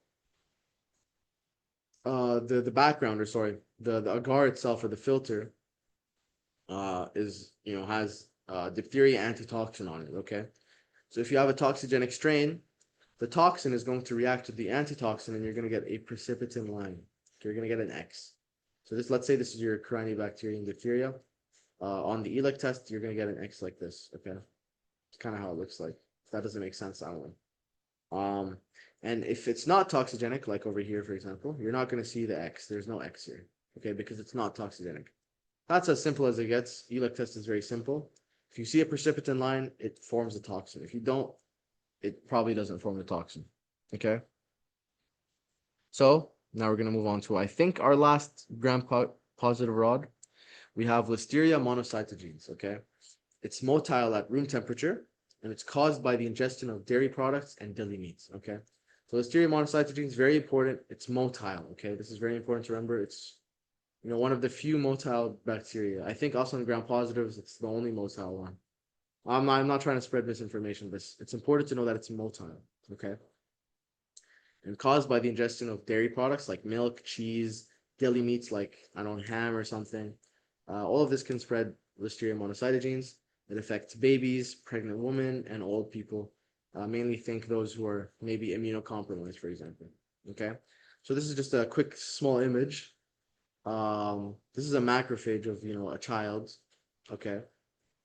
the background, or sorry, the agar itself, or the filter, has diphtheria antitoxin on it, okay? So if you have a toxigenic strain, the toxin is going to react with the antitoxin, and you're going to get a precipitin line. You're going to get an X. So let's say this is your Corynebacterium diphtheria. On the ELEC test, you're going to get an X like this, okay? It's kind of how it looks like. If that doesn't make sense, I don't know. And if it's not toxigenic, like over here, for example, you're not going to see the X. There's no X here, okay, because it's not toxigenic. That's as simple as it gets. ELEC test is very simple. If you see a precipitin line, it forms a toxin. If you don't, it probably doesn't form the toxin, okay? So now we're going to move on to, I think, our last gram-positive rod. We have Listeria monocytogenes, okay? It's motile at room temperature, and it's caused by the ingestion of dairy products and deli meats, okay? So Listeria monocytogenes, very important. It's motile, okay? This is very important to remember. It's, one of the few motile bacteria. I think also in gram-positives, it's the only motile one. I'm not trying to spread misinformation, but it's important to know that it's motile, okay? And caused by the ingestion of dairy products like milk, cheese, deli meats like, I don't know, ham or something. All of this can spread Listeria monocytogenes. It affects babies, pregnant women, and old people. Mainly think those who are maybe immunocompromised, for example, okay? So this is just a quick small image. This is a macrophage of, a child, okay?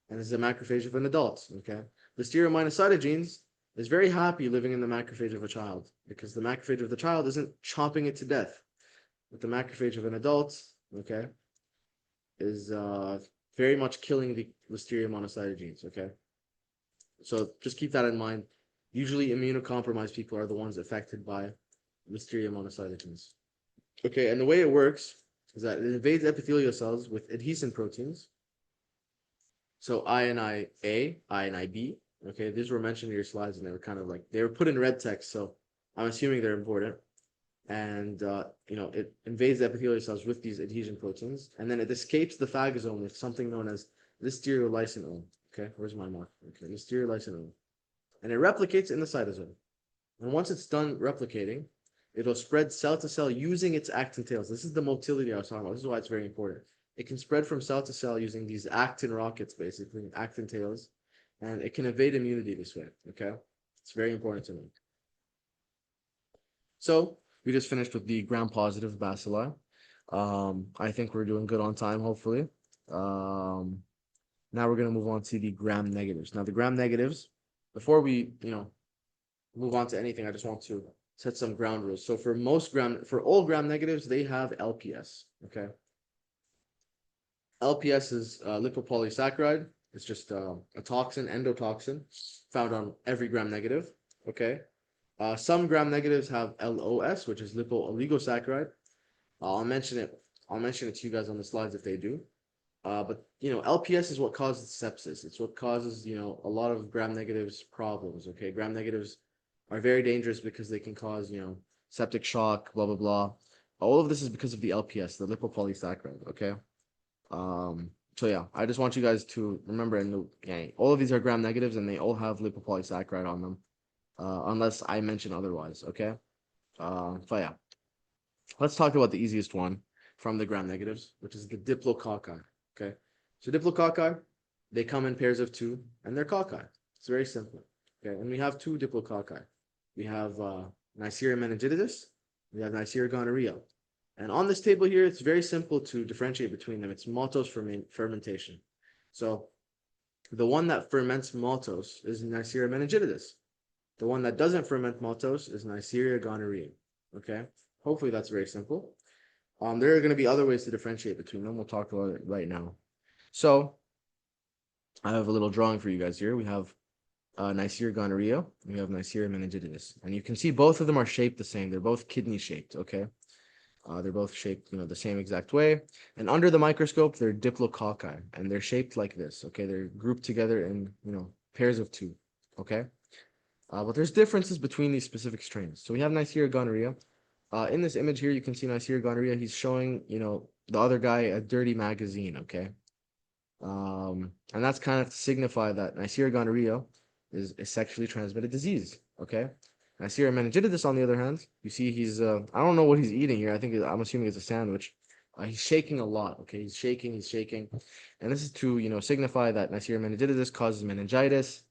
And this is a macrophage of an adult, okay? Listeria monocytogenes is very happy living in the macrophage of a child because the macrophage of the child isn't chomping it to death. But the macrophage of an adult, okay, is very much killing the Listeria monocytogenes, okay? So just keep that in mind. Usually immunocompromised people are the ones affected by Listeria monocytogenes. Okay, and the way it works is that it invades epithelial cells with adhesin proteins. So INIA, INIB, okay, these were mentioned in your slides, and they were kind of like, they were put in red text, so I'm assuming they're important. And, it invades the epithelial cells with these adhesion proteins, and then it escapes the phagosome with something known as listerio-lysinome. Okay, where's my mark? Okay, listerio-lysinome. And it replicates in the cytosol. And once it's done replicating, it'll spread cell to cell using its actin tails. This is the motility I was talking about. This is why it's very important. It can spread from cell to cell using these actin rockets, basically, actin tails, and it can evade immunity this way, okay? It's very important to know. So we just finished with the gram-positive bacilli. I think we're doing good on time, hopefully. Now we're going to move on to the gram-negatives. Now the gram-negatives, before we, move on to anything, I just want to set some ground rules. So for all gram-negatives, they have LPS, okay? LPS is lipopolysaccharide. It's just a toxin, endotoxin, found on every gram-negative, okay? Some gram-negatives have LOS, which is lipooligosaccharide. I'll mention it. I'll mention it to you guys on the slides if they do. But LPS is what causes sepsis. It's what causes a lot of gram negatives problems. Okay, gram negatives are very dangerous because they can cause septic shock, blah blah blah. All of this is because of the LPS, the lipopolysaccharide. Okay. So yeah, I just want you guys to remember, all of these are gram negatives, and they all have lipopolysaccharide on them, unless I mention otherwise. Okay. So yeah, let's talk about the easiest one from the gram negatives, which is the diplococci. Okay, so diplococci, they come in pairs of two, and they're cocci. It's very simple. Okay, and we have two diplococci. We have Neisseria meningitidis, we have Neisseria gonorrhea. And on this table here, it's very simple to differentiate between them. It's maltose fermentation. So the one that ferments maltose is Neisseria meningitidis. The one that doesn't ferment maltose is Neisseria gonorrhea. Okay, hopefully that's very simple. There are going to be other ways to differentiate between them. We'll talk about it right now. So I have a little drawing for you guys here. We have Neisseria gonorrhea. We have Neisseria meningitidis. And you can see both of them are shaped the same. They're both kidney shaped, okay? They're both shaped, the same exact way. And under the microscope, they're diplococci, and they're shaped like this, okay? They're grouped together in, pairs of two, okay? But there's differences between these specific strains. So we have Neisseria gonorrhea. In this image here, you can see Neisseria gonorrhea. He's showing, the other guy a dirty magazine, okay? And that's kind of to signify that Neisseria gonorrhea is a sexually transmitted disease, okay? Neisseria meningitidis, on the other hand, you see he's, I don't know what he's eating here. I'm assuming it's a sandwich. He's shaking a lot, okay? He's shaking. And this is to, signify that Neisseria meningitidis causes meningitis,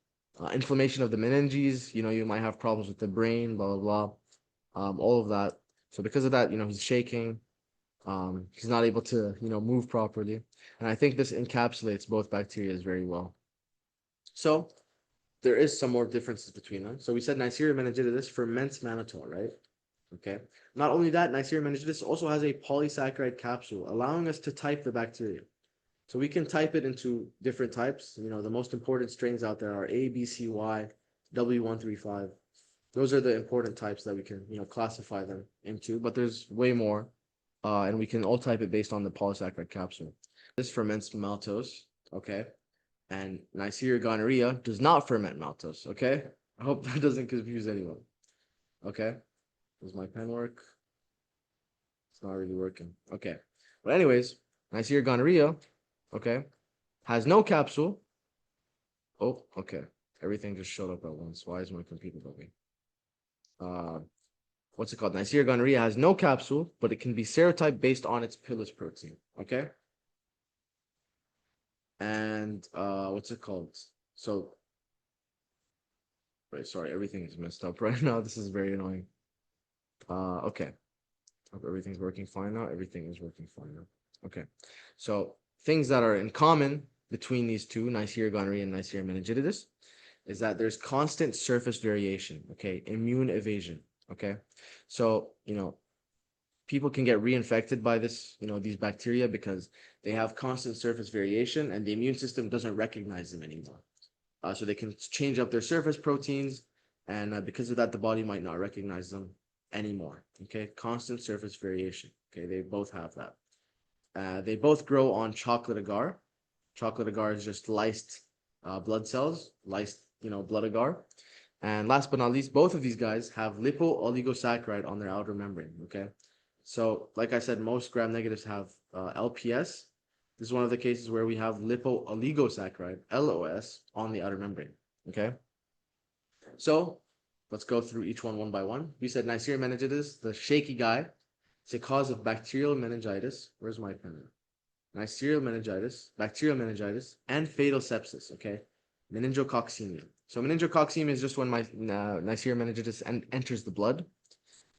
inflammation of the meninges. You might have problems with the brain, blah, blah, blah, all of that. So because of that, he's shaking. He's not able to, move properly. And I think this encapsulates both bacteria very well. So there is some more differences between them. So we said Neisseria meningitidis ferments mannitol, right? Okay. Not only that, Neisseria meningitidis also has a polysaccharide capsule, allowing us to type the bacteria. So we can type it into different types. The most important strains out there are A, B, C, Y, W135. Those are the important types that we can, classify them into, but there's way more. And we can all type it based on the polysaccharide capsule. This ferments maltose, okay? And Neisseria gonorrhea does not ferment maltose, okay? I hope that doesn't confuse anyone, okay? Does my pen work? It's not really working, okay. But anyways, Neisseria gonorrhea, okay, has no capsule. Oh, okay. Everything just showed up at once. Why is my computer bugging? What's it called? Neisseria gonorrhea has no capsule, but it can be serotyped based on its pilus protein, okay? And what's it called? So, wait, sorry, everything is messed up right now. This is very annoying. Okay. Hope everything's working fine now. Everything is working fine now. Okay. So things that are in common between these two, Neisseria gonorrhea and Neisseria meningitidis, is that there's constant surface variation, okay? Immune evasion, okay? So, people can get reinfected by this, these bacteria because they have constant surface variation and the immune system doesn't recognize them anymore. So they can change up their surface proteins, and because of that, the body might not recognize them anymore. Okay, constant surface variation. Okay, they both have that. They both grow on chocolate agar. Chocolate agar is just lysed blood cells, lysed, blood agar. And last but not least, both of these guys have lipo-oligosaccharide on their outer membrane. Okay, so like I said, most gram-negatives have LPS. This is one of the cases where we have lipo-oligosaccharide, LOS, on the outer membrane. Okay, so let's go through each one by one. We said Neisseria meningitidis, the shaky guy. It's a cause of bacterial meningitis. Where's my pen? Neisseria meningitis, bacterial meningitis, and fatal sepsis. Okay, meningococcemia. So meningococcemia is just when Neisseria meningitidis enters the blood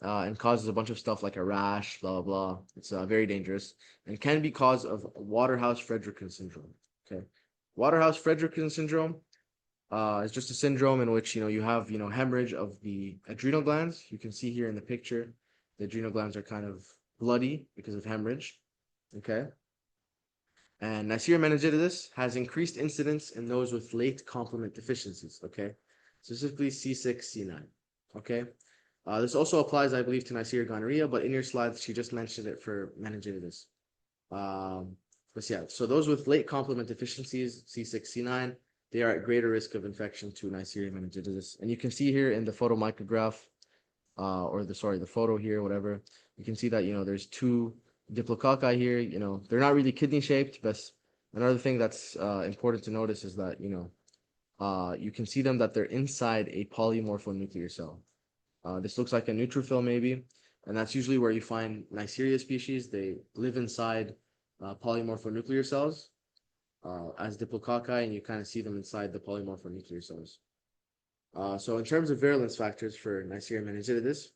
and causes a bunch of stuff like a rash, blah, blah, blah. It's very dangerous and can be cause of Waterhouse-Friderichsen syndrome. Okay, Waterhouse-Friderichsen syndrome is just a syndrome in which, you have, hemorrhage of the adrenal glands. You can see here in the picture, the adrenal glands are kind of bloody because of hemorrhage. Okay. And Neisseria meningitidis has increased incidence in those with late complement deficiencies, okay? Specifically C6, C9, okay? This also applies, I believe, to Neisseria gonorrhea, but in your slides, she just mentioned it for meningitis. But yeah, so those with late complement deficiencies, C6, C9, they are at greater risk of infection to Neisseria meningitis. And you can see here in the photomicrograph, the photo here, whatever, you can see that, there's two diplococci here, they're not really kidney shaped, but another thing that's important to notice is that, you can see them that they're inside a polymorphonuclear cell. This looks like a neutrophil maybe, and that's usually where you find Neisseria species. They live inside polymorphonuclear cells as diplococci, and you kind of see them inside the polymorphonuclear cells. So in terms of virulence factors for Neisseria meningitidis,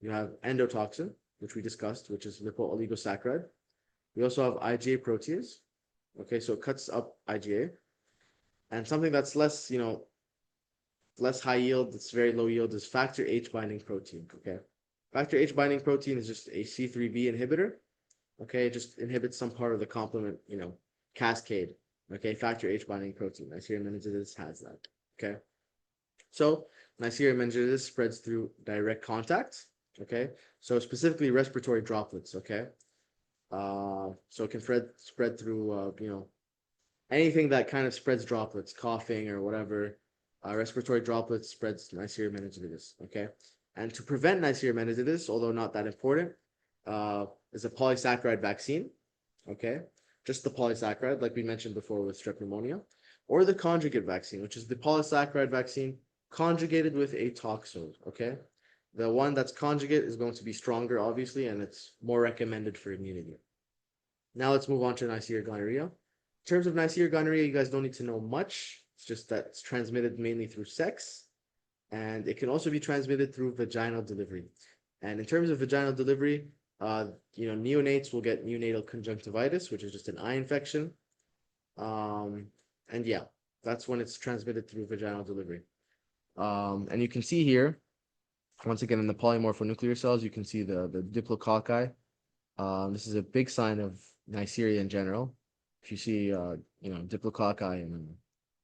you have endotoxin, which we discussed, which is lipooligosaccharide. We also have IgA protease. Okay, so it cuts up IgA. And something that's less, less high yield, it's very low yield, is factor H binding protein. Okay, factor H binding protein is just a C3b inhibitor. Okay, it just inhibits some part of the complement, cascade. Okay, factor H binding protein. Neisseria meningitidis has that. Okay, so Neisseria meningitidis spreads through direct contact. Okay, so specifically respiratory droplets. Okay, so it can spread through, anything that kind of spreads droplets, coughing or whatever. Respiratory droplets spreads Neisseria meningitidis. Okay, and to prevent Neisseria meningitidis, although not that important, is a polysaccharide vaccine. Okay, just the polysaccharide, like we mentioned before with strep pneumonia, or the conjugate vaccine, which is the polysaccharide vaccine conjugated with a toxoid. Okay, the one that's conjugate is going to be stronger, obviously, and it's more recommended for immunity. Now let's move on to Neisseria gonorrhea. In terms of Neisseria gonorrhea, you guys don't need to know much. It's just that it's transmitted mainly through sex, and it can also be transmitted through vaginal delivery. And in terms of vaginal delivery, neonates will get neonatal conjunctivitis, which is just an eye infection. And yeah, that's when it's transmitted through vaginal delivery. And you can see here, once again, in the polymorphonuclear cells, you can see the diplococci. This is a big sign of Neisseria in general. If you see, diplococci and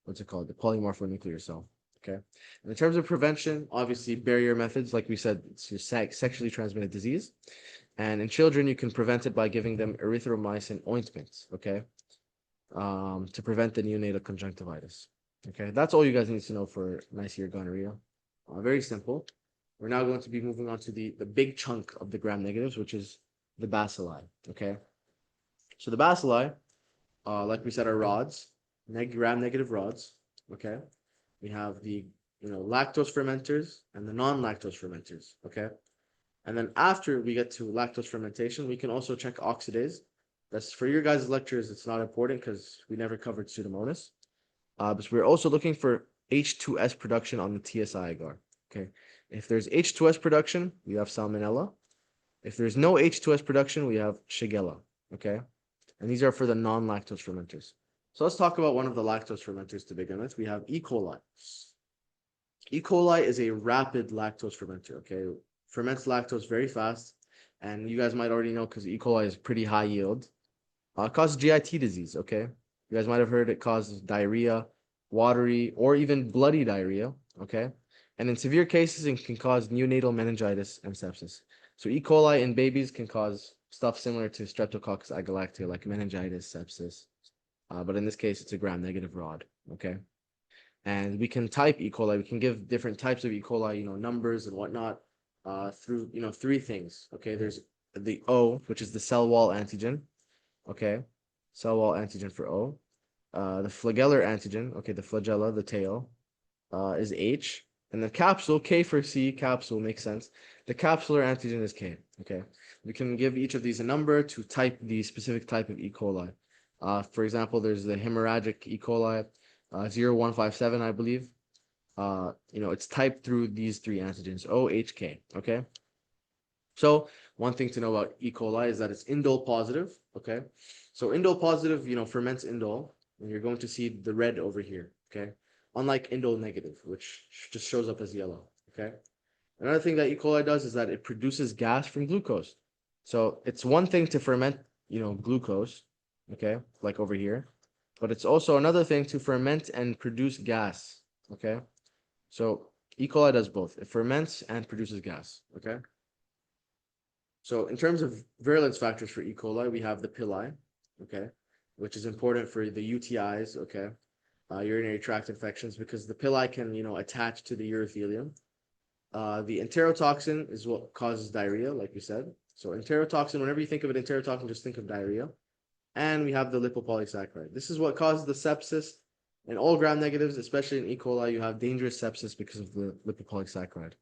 what's it called, the polymorphonuclear cell. Okay. And in terms of prevention, obviously barrier methods, like we said, it's your sexually transmitted disease. And in children, you can prevent it by giving them erythromycin ointments. Okay. To prevent the neonatal conjunctivitis. Okay. That's all you guys need to know for Neisseria gonorrhea. Very simple. We're now going to be moving on to the big chunk of the gram negatives, which is the bacilli. Okay. So the bacilli, like we said, are rods, gram negative rods. Okay. We have the lactose fermenters and the non-lactose fermenters. Okay. And then after we get to lactose fermentation, we can also check oxidase. That's for your guys' lectures. It's not important because we never covered Pseudomonas. But we're also looking for H2S production on the TSI agar. Okay. If there's H2S production, we have Salmonella. If there's no H2S production, we have Shigella. Okay. And these are for the non-lactose fermenters. So let's talk about one of the lactose fermenters to begin with. We have E. coli. E. coli is a rapid lactose fermenter. Okay. Ferments lactose very fast. And you guys might already know because E. coli is pretty high yield. It causes GIT disease. Okay. You guys might have heard it causes diarrhea, watery, or even bloody diarrhea. Okay. And in severe cases, it can cause neonatal meningitis and sepsis. So E. coli in babies can cause stuff similar to Streptococcus agalactiae, like meningitis, sepsis. But in this case, it's a gram-negative rod. Okay. And we can type E. coli. We can give different types of E. coli, numbers and whatnot, through, three things. Okay. There's the O, which is the cell wall antigen. Okay. Cell wall antigen for O. The flagellar antigen. Okay. The flagella, the tail, is H. And the capsule, K for C, capsule makes sense. The capsular antigen is K. Okay. We can give each of these a number to type the specific type of E. coli. For example, there's the hemorrhagic E. coli, 0157, I believe. It's typed through these three antigens, O, H, K. Okay. So one thing to know about E. coli is that it's indole positive. Okay. So indole positive, ferments indole, and you're going to see the red over here. Okay. Unlike indole negative, which just shows up as yellow. Okay. Another thing that E. coli does is that it produces gas from glucose. So it's one thing to ferment, glucose, okay, like over here, but it's also another thing to ferment and produce gas. Okay. So E. coli does both. It ferments and produces gas. Okay. So in terms of virulence factors for E. coli, we have the pili, okay, which is important for the UTIs, okay, urinary tract infections, because the pili can, attach to the urothelium. The enterotoxin is what causes diarrhea, like we said. So enterotoxin, whenever you think of an enterotoxin, just think of diarrhea. And we have the lipopolysaccharide. This is what causes the sepsis. And all gram negatives, especially in E. coli, you have dangerous sepsis because of the lipopolysaccharide.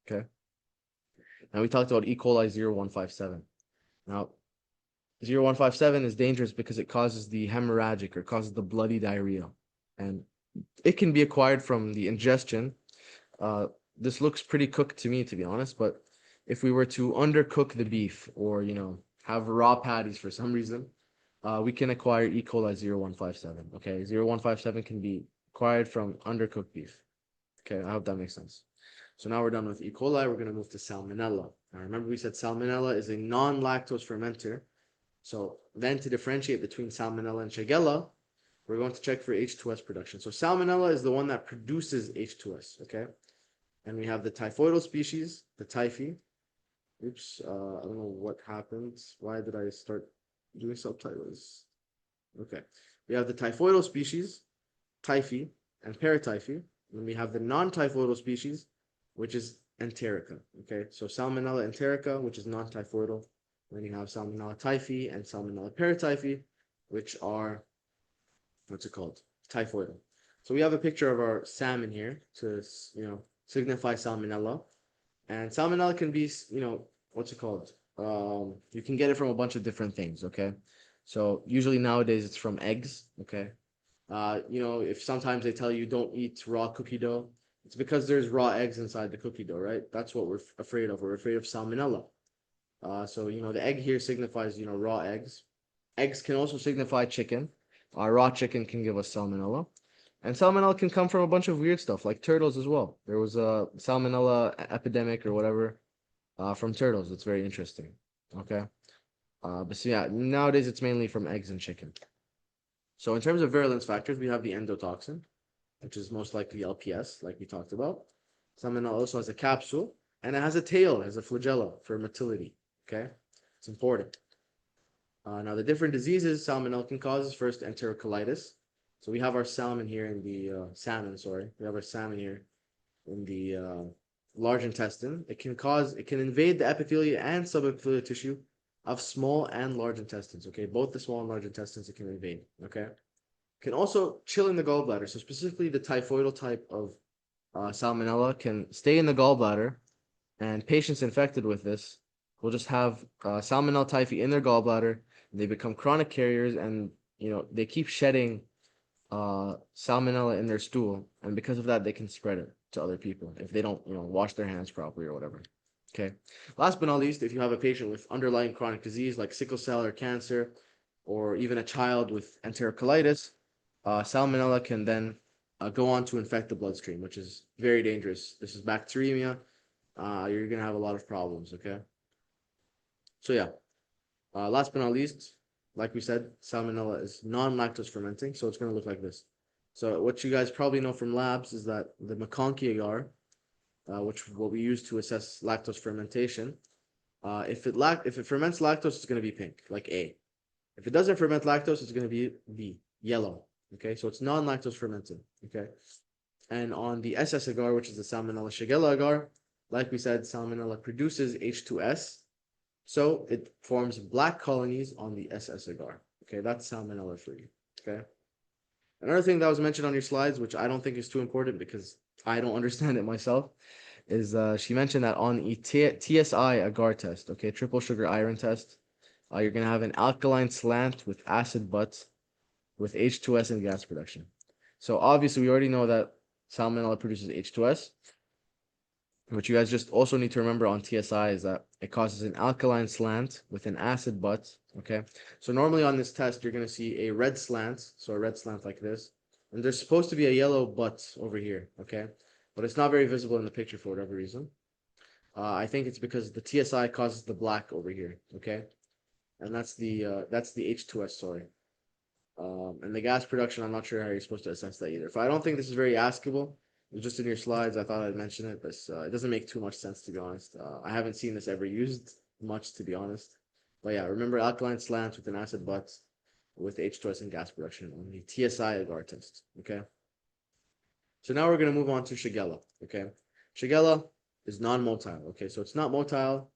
Okay. Now we talked about E. coli 0157. Now, 0157 is dangerous because it causes the hemorrhagic or causes the bloody diarrhea. And it can be acquired from the ingestion. This looks pretty cooked to me, to be honest, but if we were to undercook the beef or, have raw patties for some reason, we can acquire E. coli 0157. Okay, 0157 can be acquired from undercooked beef. Okay, I hope that makes sense. So now we're done with E. coli. We're going to move to Salmonella. Now remember we said Salmonella is a non-lactose fermenter. So then to differentiate between Salmonella and Shigella, we're going to check for H2S production. So Salmonella is the one that produces H2S, okay? And we have the typhoidal species, the typhi. Oops, I don't know what happened. Why did I start doing subtitles? Okay. We have the typhoidal species, typhi, and paratyphi. And we have the non-typhoidal species, which is Enterica. Okay, so Salmonella enterica, which is non-typhoidal. Then you have Salmonella typhi and Salmonella paratyphi, which are, what's it called? Typhoidal. So we have a picture of our salmon here to, signify Salmonella. And Salmonella can be, what's it called? You can get it from a bunch of different things, okay? So usually nowadays it's from eggs, okay? If sometimes they tell you don't eat raw cookie dough, it's because there's raw eggs inside the cookie dough, right? That's what we're afraid of. We're afraid of Salmonella. So the egg here signifies, raw eggs. Eggs can also signify chicken. Raw chicken can give us Salmonella. And Salmonella can come from a bunch of weird stuff, like turtles as well. There was a Salmonella epidemic or whatever from turtles. It's very interesting. Okay. But so yeah, nowadays it's mainly from eggs and chicken. So in terms of virulence factors, we have the endotoxin, which is most likely LPS, like we talked about. Salmonella also has a capsule, and it has a tail, it has a flagella for motility. Okay, it's important. Now, the different diseases Salmonella can cause is first enterocolitis. So we have our salmon here in the salmon. Sorry, we have our salmon here in the large intestine. It can invade the epithelia and subepithelial tissue of small and large intestines. Okay, both the small and large intestines it can invade. Okay, can also chill in the gallbladder. So specifically, the typhoidal type of Salmonella can stay in the gallbladder, and patients infected with this will just have Salmonella typhi in their gallbladder. They become chronic carriers, and they keep shedding Salmonella in their stool, and because of that, they can spread it to other people if they don't, wash their hands properly or whatever. Okay. Last but not least, if you have a patient with underlying chronic disease like sickle cell or cancer, or even a child with enterocolitis, Salmonella can then go on to infect the bloodstream, which is very dangerous. This is bacteremia. You're gonna have a lot of problems. Okay. So yeah. Last but not least, like we said, Salmonella is non-lactose fermenting, so it's gonna look like this. So what you guys probably know from labs is that the McConkey agar, what we use to assess lactose fermentation, if it ferments lactose, it's gonna be pink, like A. If it doesn't ferment lactose, it's gonna be B, yellow. Okay, so it's non-lactose fermented. Okay, and on the SS agar, which is the Salmonella Shigella agar, like we said, Salmonella produces H2S, so it forms black colonies on the SS agar. Okay, that's Salmonella for you. Okay. Another thing that was mentioned on your slides, which I don't think is too important because I don't understand it myself, is she mentioned that on a TSI agar test, okay, triple sugar iron test, you're gonna have an alkaline slant with acid butts with H2S and gas production. So obviously we already know that Salmonella produces H2S. What you guys just also need to remember on TSI is that it causes an alkaline slant with an acid butt, okay? So normally on this test, you're going to see a red slant, so a red slant like this, and there's supposed to be a yellow butt over here, okay? But it's not very visible in the picture for whatever reason. I think it's because the TSI causes the black over here, okay? And that's the H2S, sorry. And the gas production, I'm not sure how you're supposed to assess that either. If I don't think this is very askable, It's just in your slides. I thought I'd mention it, but it doesn't make too much sense, to be honest. I haven't seen this ever used much, to be honest. But yeah, remember alkaline slants with an acid butt with H2S and gas production on the TSI agar test. Okay. So now we're going to move on to Shigella. Okay. Shigella is non-motile. Okay. So it's not motile.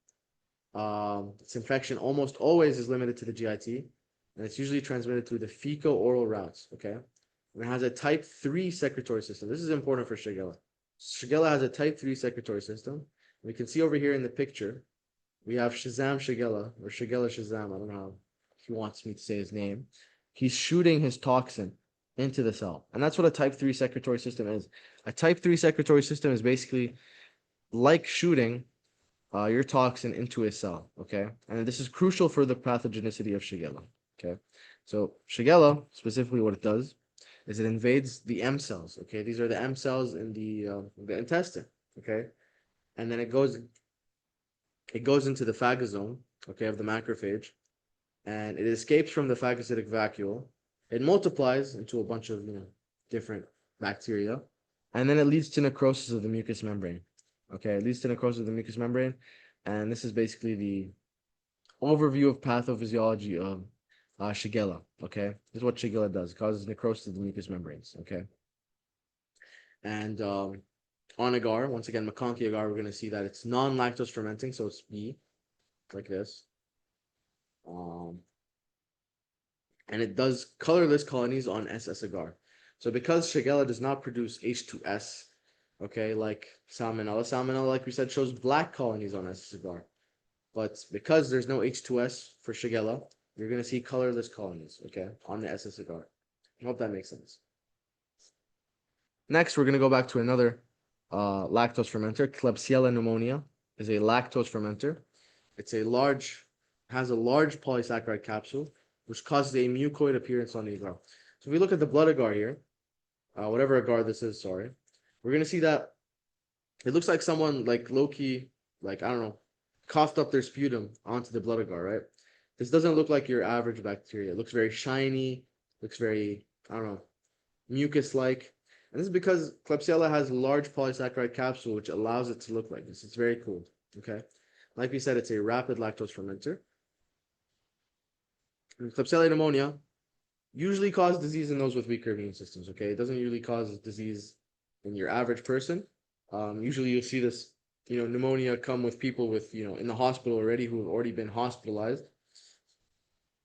Its infection almost always is limited to the GIT, and it's usually transmitted through the fecal-oral routes. Okay. And it has a type 3 secretory system. This is important for Shigella. Shigella has a type 3 secretory system. We can see over here in the picture, we have Shazam Shigella, or Shigella Shazam. I don't know how he wants me to say his name. He's shooting his toxin into the cell. And that's what a type 3 secretory system is. A type 3 secretory system is basically like shooting your toxin into a cell, okay? And this is crucial for the pathogenicity of Shigella, okay? So Shigella, specifically what it does, is it invades the M cells, okay? These are the M cells in the intestine, okay? And then it goes into the phagosome, okay, of the macrophage, and it escapes from the phagocytic vacuole. It multiplies into a bunch of, different bacteria, and then it leads to necrosis of the mucous membrane. Okay, it leads to necrosis of the mucous membrane, and this is basically the overview of pathophysiology of Shigella. Okay, this is what Shigella does. It causes necrosis of the mucous membranes. Okay, and on agar, once again, McConkey agar, we're going to see that it's non-lactose fermenting, so it's B, like this. And it does colorless colonies on SS agar. So because Shigella does not produce H2S, okay, like Salmonella, like we said, shows black colonies on SS agar. But because there's no H2S for Shigella, you're going to see colorless colonies, okay, on the SS agar. I hope that makes sense. Next, we're going to go back to another lactose fermenter. Klebsiella pneumonia is a lactose fermenter. Has a large polysaccharide capsule, which causes a mucoid appearance on the agar. So if we look at the blood agar here, whatever agar this is, sorry, we're going to see that it looks like someone like low-key, like, I don't know, coughed up their sputum onto the blood agar, right? This doesn't look like your average bacteria. It looks very shiny, looks very, I don't know, mucus-like. And this is because Klebsiella has a large polysaccharide capsule, which allows it to look like this. It's very cool, okay? Like we said, it's a rapid lactose fermenter. And Klebsiella pneumonia usually causes disease in those with weaker immune systems, okay? It doesn't usually cause disease in your average person. Usually you'll see this, pneumonia come with people with, in the hospital already who have already been hospitalized.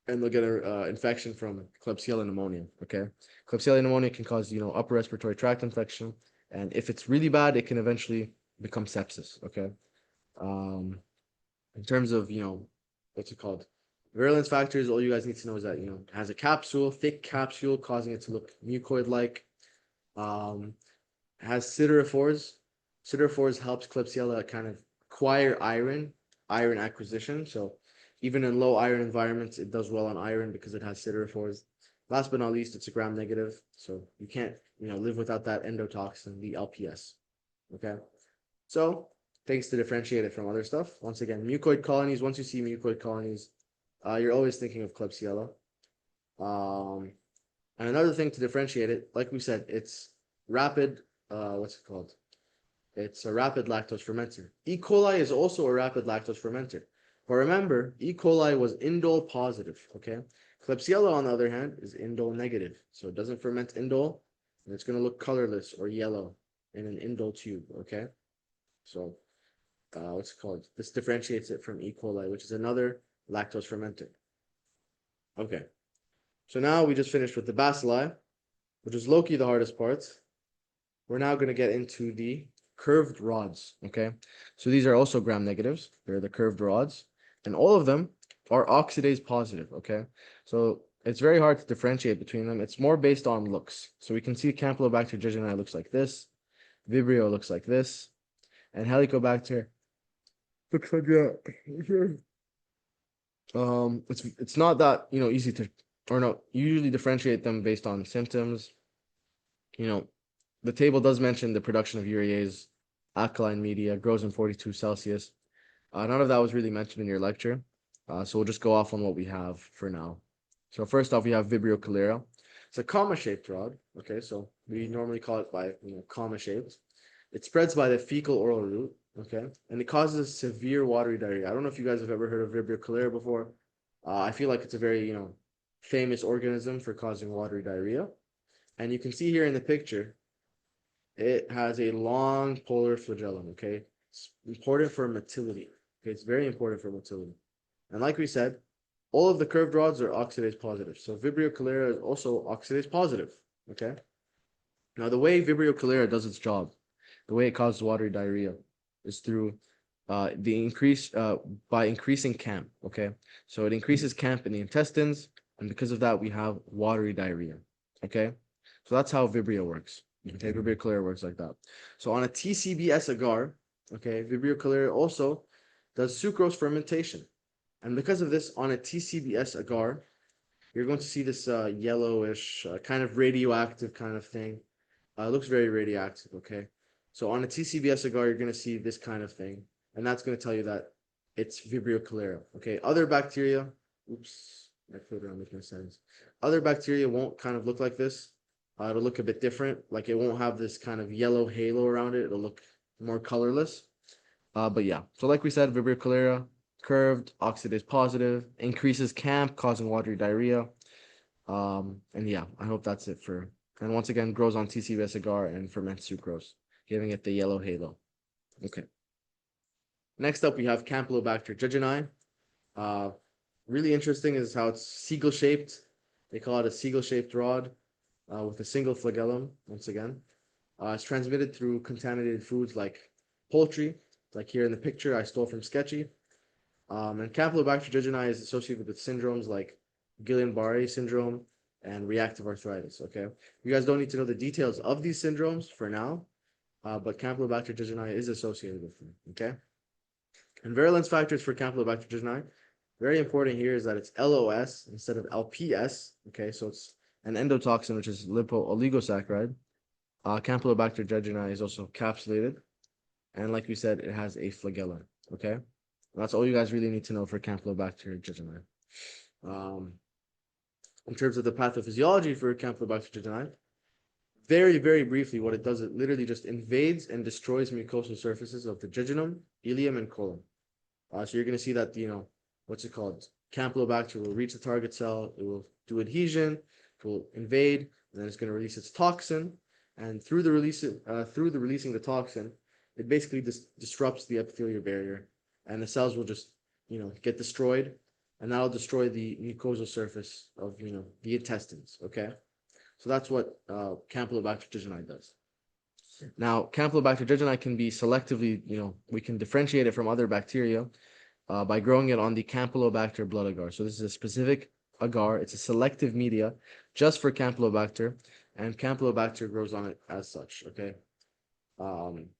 And they'll get an infection from Klebsiella pneumonia, okay? Klebsiella pneumonia can cause, upper respiratory tract infection. And if it's really bad, it can eventually become sepsis, okay? In terms of, what's it called? Virulence factors, all you guys need to know is that, it has a capsule, thick capsule, causing it to look mucoid-like. Has siderophores. Siderophores helps Klebsiella kind of acquire iron acquisition. So even in low iron environments, it does well on iron because it has siderophores. Last but not least, it's a gram-negative. So you can't, live without that endotoxin, the LPS. Okay? So things to differentiate it from other stuff. Once again, mucoid colonies. Once you see mucoid colonies, you're always thinking of Klebsiella. And another thing to differentiate it, like we said, it's rapid, what's it called? It's a rapid lactose fermenter. E. coli is also a rapid lactose fermenter. But remember, E. coli was indole positive, okay? Klebsiella, on the other hand, is indole negative. So it doesn't ferment indole, and it's going to look colorless or yellow in an indole tube, okay? So, what's it called? This differentiates it from E. coli, which is another lactose fermenter. Okay. So now we just finished with the bacilli, which is low-key the hardest part. We're now going to get into the curved rods, okay? So these are also gram-negatives. They're the curved rods. And all of them are oxidase positive, okay? So it's very hard to differentiate between them. It's more based on looks. So we can see Campylobacter jejuni looks like this. Vibrio looks like this. And Helicobacter looks like that. It's not that, easy to, or no, you usually differentiate them based on symptoms. The table does mention the production of urease, alkaline media, grows in 42 Celsius. None of that was really mentioned in your lecture. So we'll just go off on what we have for now. So first off, we have Vibrio cholera. It's a comma-shaped rod. Okay, so we normally call it by comma-shaped. It spreads by the fecal oral route. Okay, and it causes severe watery diarrhea. I don't know if you guys have ever heard of Vibrio cholera before. I feel like it's a very famous organism for causing watery diarrhea. And you can see here in the picture, it has a long polar flagellum. Okay, it's important for motility. Okay, it's very important for motility. And like we said, all of the curved rods are oxidase positive. So Vibrio cholera is also oxidase positive. Okay. Now the way Vibrio cholera does its job, the way it causes watery diarrhea, is through by increasing CAMP. Okay, so it increases CAMP in the intestines, and because of that, we have watery diarrhea. Okay, so that's how Vibrio works. Okay, Vibrio cholera works like that. So on a TCBS agar, okay, Vibrio cholera also does sucrose fermentation. And because of this, on a TCBS agar, you're going to see this yellowish, kind of radioactive kind of thing. It looks very radioactive, okay? So on a TCBS agar, you're going to see this kind of thing. And that's going to tell you that it's Vibrio cholera, okay? Other bacteria, oops, my filter on making sense. Other bacteria won't kind of look like this. It'll look a bit different. Like it won't have this kind of yellow halo around it. It'll look more colorless. But yeah, so like we said, Vibrio cholera, curved, oxidase positive, increases CAMP, causing watery diarrhea. And yeah, I hope that's it for, and once again, grows on TCBS agar and ferments sucrose, giving it the yellow halo. Okay. Next up, we have Campylobacter jejuni. Really interesting is how it's seagull-shaped. They call it a seagull-shaped rod with a single flagellum, once again. It's transmitted through contaminated foods like poultry, like here in the picture I stole from Sketchy. And Campylobacter jejuni is associated with syndromes like Guillain-Barré syndrome and reactive arthritis. Okay, you guys don't need to know the details of these syndromes for now, but Campylobacter jejuni is associated with them. Okay, and virulence factors for Campylobacter jejuni, very important here is that it's LOS instead of LPS. Okay, so it's an endotoxin, which is lipooligosaccharide. Campylobacter jejuni is also capsulated, and like we said, it has a flagellum. Okay. That's all you guys really need to know for Campylobacter jejuni. In terms of the pathophysiology for Campylobacter jejuni, very, very briefly, what it does, it literally just invades and destroys mucosal surfaces of the jejunum, ileum, and colon. So you're going to see that, what's it called? Campylobacter will reach the target cell, it will do adhesion, it will invade, and then it's going to release its toxin. And through the releasing the toxin, it basically disrupts the epithelial barrier. And the cells will just, get destroyed, and that'll destroy the mucosal surface of, the intestines. Okay, so that's what Campylobacter jejuni does. Now, Campylobacter jejuni can be selectively, we can differentiate it from other bacteria by growing it on the Campylobacter blood agar. So this is a specific agar. It's a selective media just for Campylobacter, and Campylobacter grows on it as such. Okay.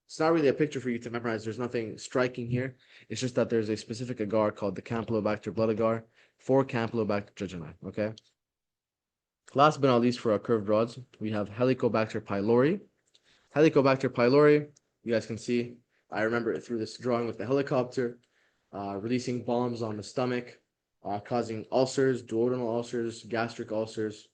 It's not really a picture for you to memorize. There's nothing striking here. It's just that there's a specific agar called the Campylobacter blood agar for Campylobacter jejuni. Okay. Last but not least, for our curved rods, we have Helicobacter pylori. Helicobacter pylori, you guys can see, I remember it through this drawing with the helicopter, releasing bombs on the stomach, causing ulcers, duodenal ulcers, gastric ulcers.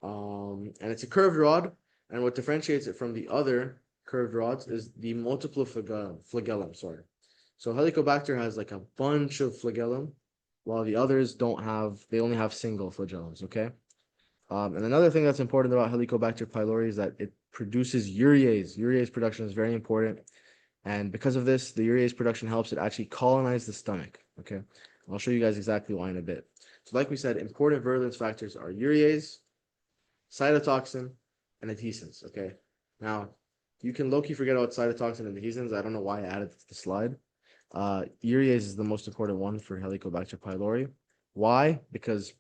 And it's a curved rod, and what differentiates it from the other curved rods is the multiple flagellum. So Helicobacter has like a bunch of flagellum, while the others don't have, they only have single flagellums. Okay. And another thing that's important about Helicobacter pylori is that it produces urease. Urease production is very important, and because of this, the urease production helps it actually colonize the stomach. Okay, I'll show you guys exactly why in a bit. So like we said, important virulence factors are urease, cytotoxin, and adhesins. Okay, now you can low-key forget about cytotoxin and adhesins. I don't know why I added it to the slide. Urease is the most important one for Helicobacter pylori. Why? Because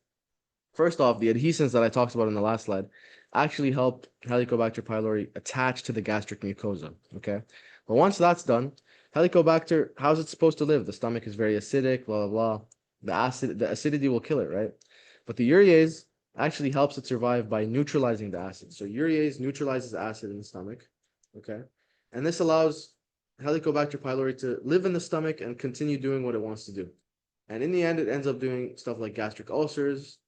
first off, the adhesins that I talked about in the last slide actually help Helicobacter pylori attach to the gastric mucosa. Okay, but once that's done, Helicobacter, how's it supposed to live? The stomach is very acidic, blah blah blah. The acidity will kill it, right? But the urease actually helps it survive by neutralizing the acid. So urease neutralizes acid in the stomach. Okay, and this allows Helicobacter pylori to live in the stomach and continue doing what it wants to do. And in the end, it ends up doing stuff like gastric ulcers,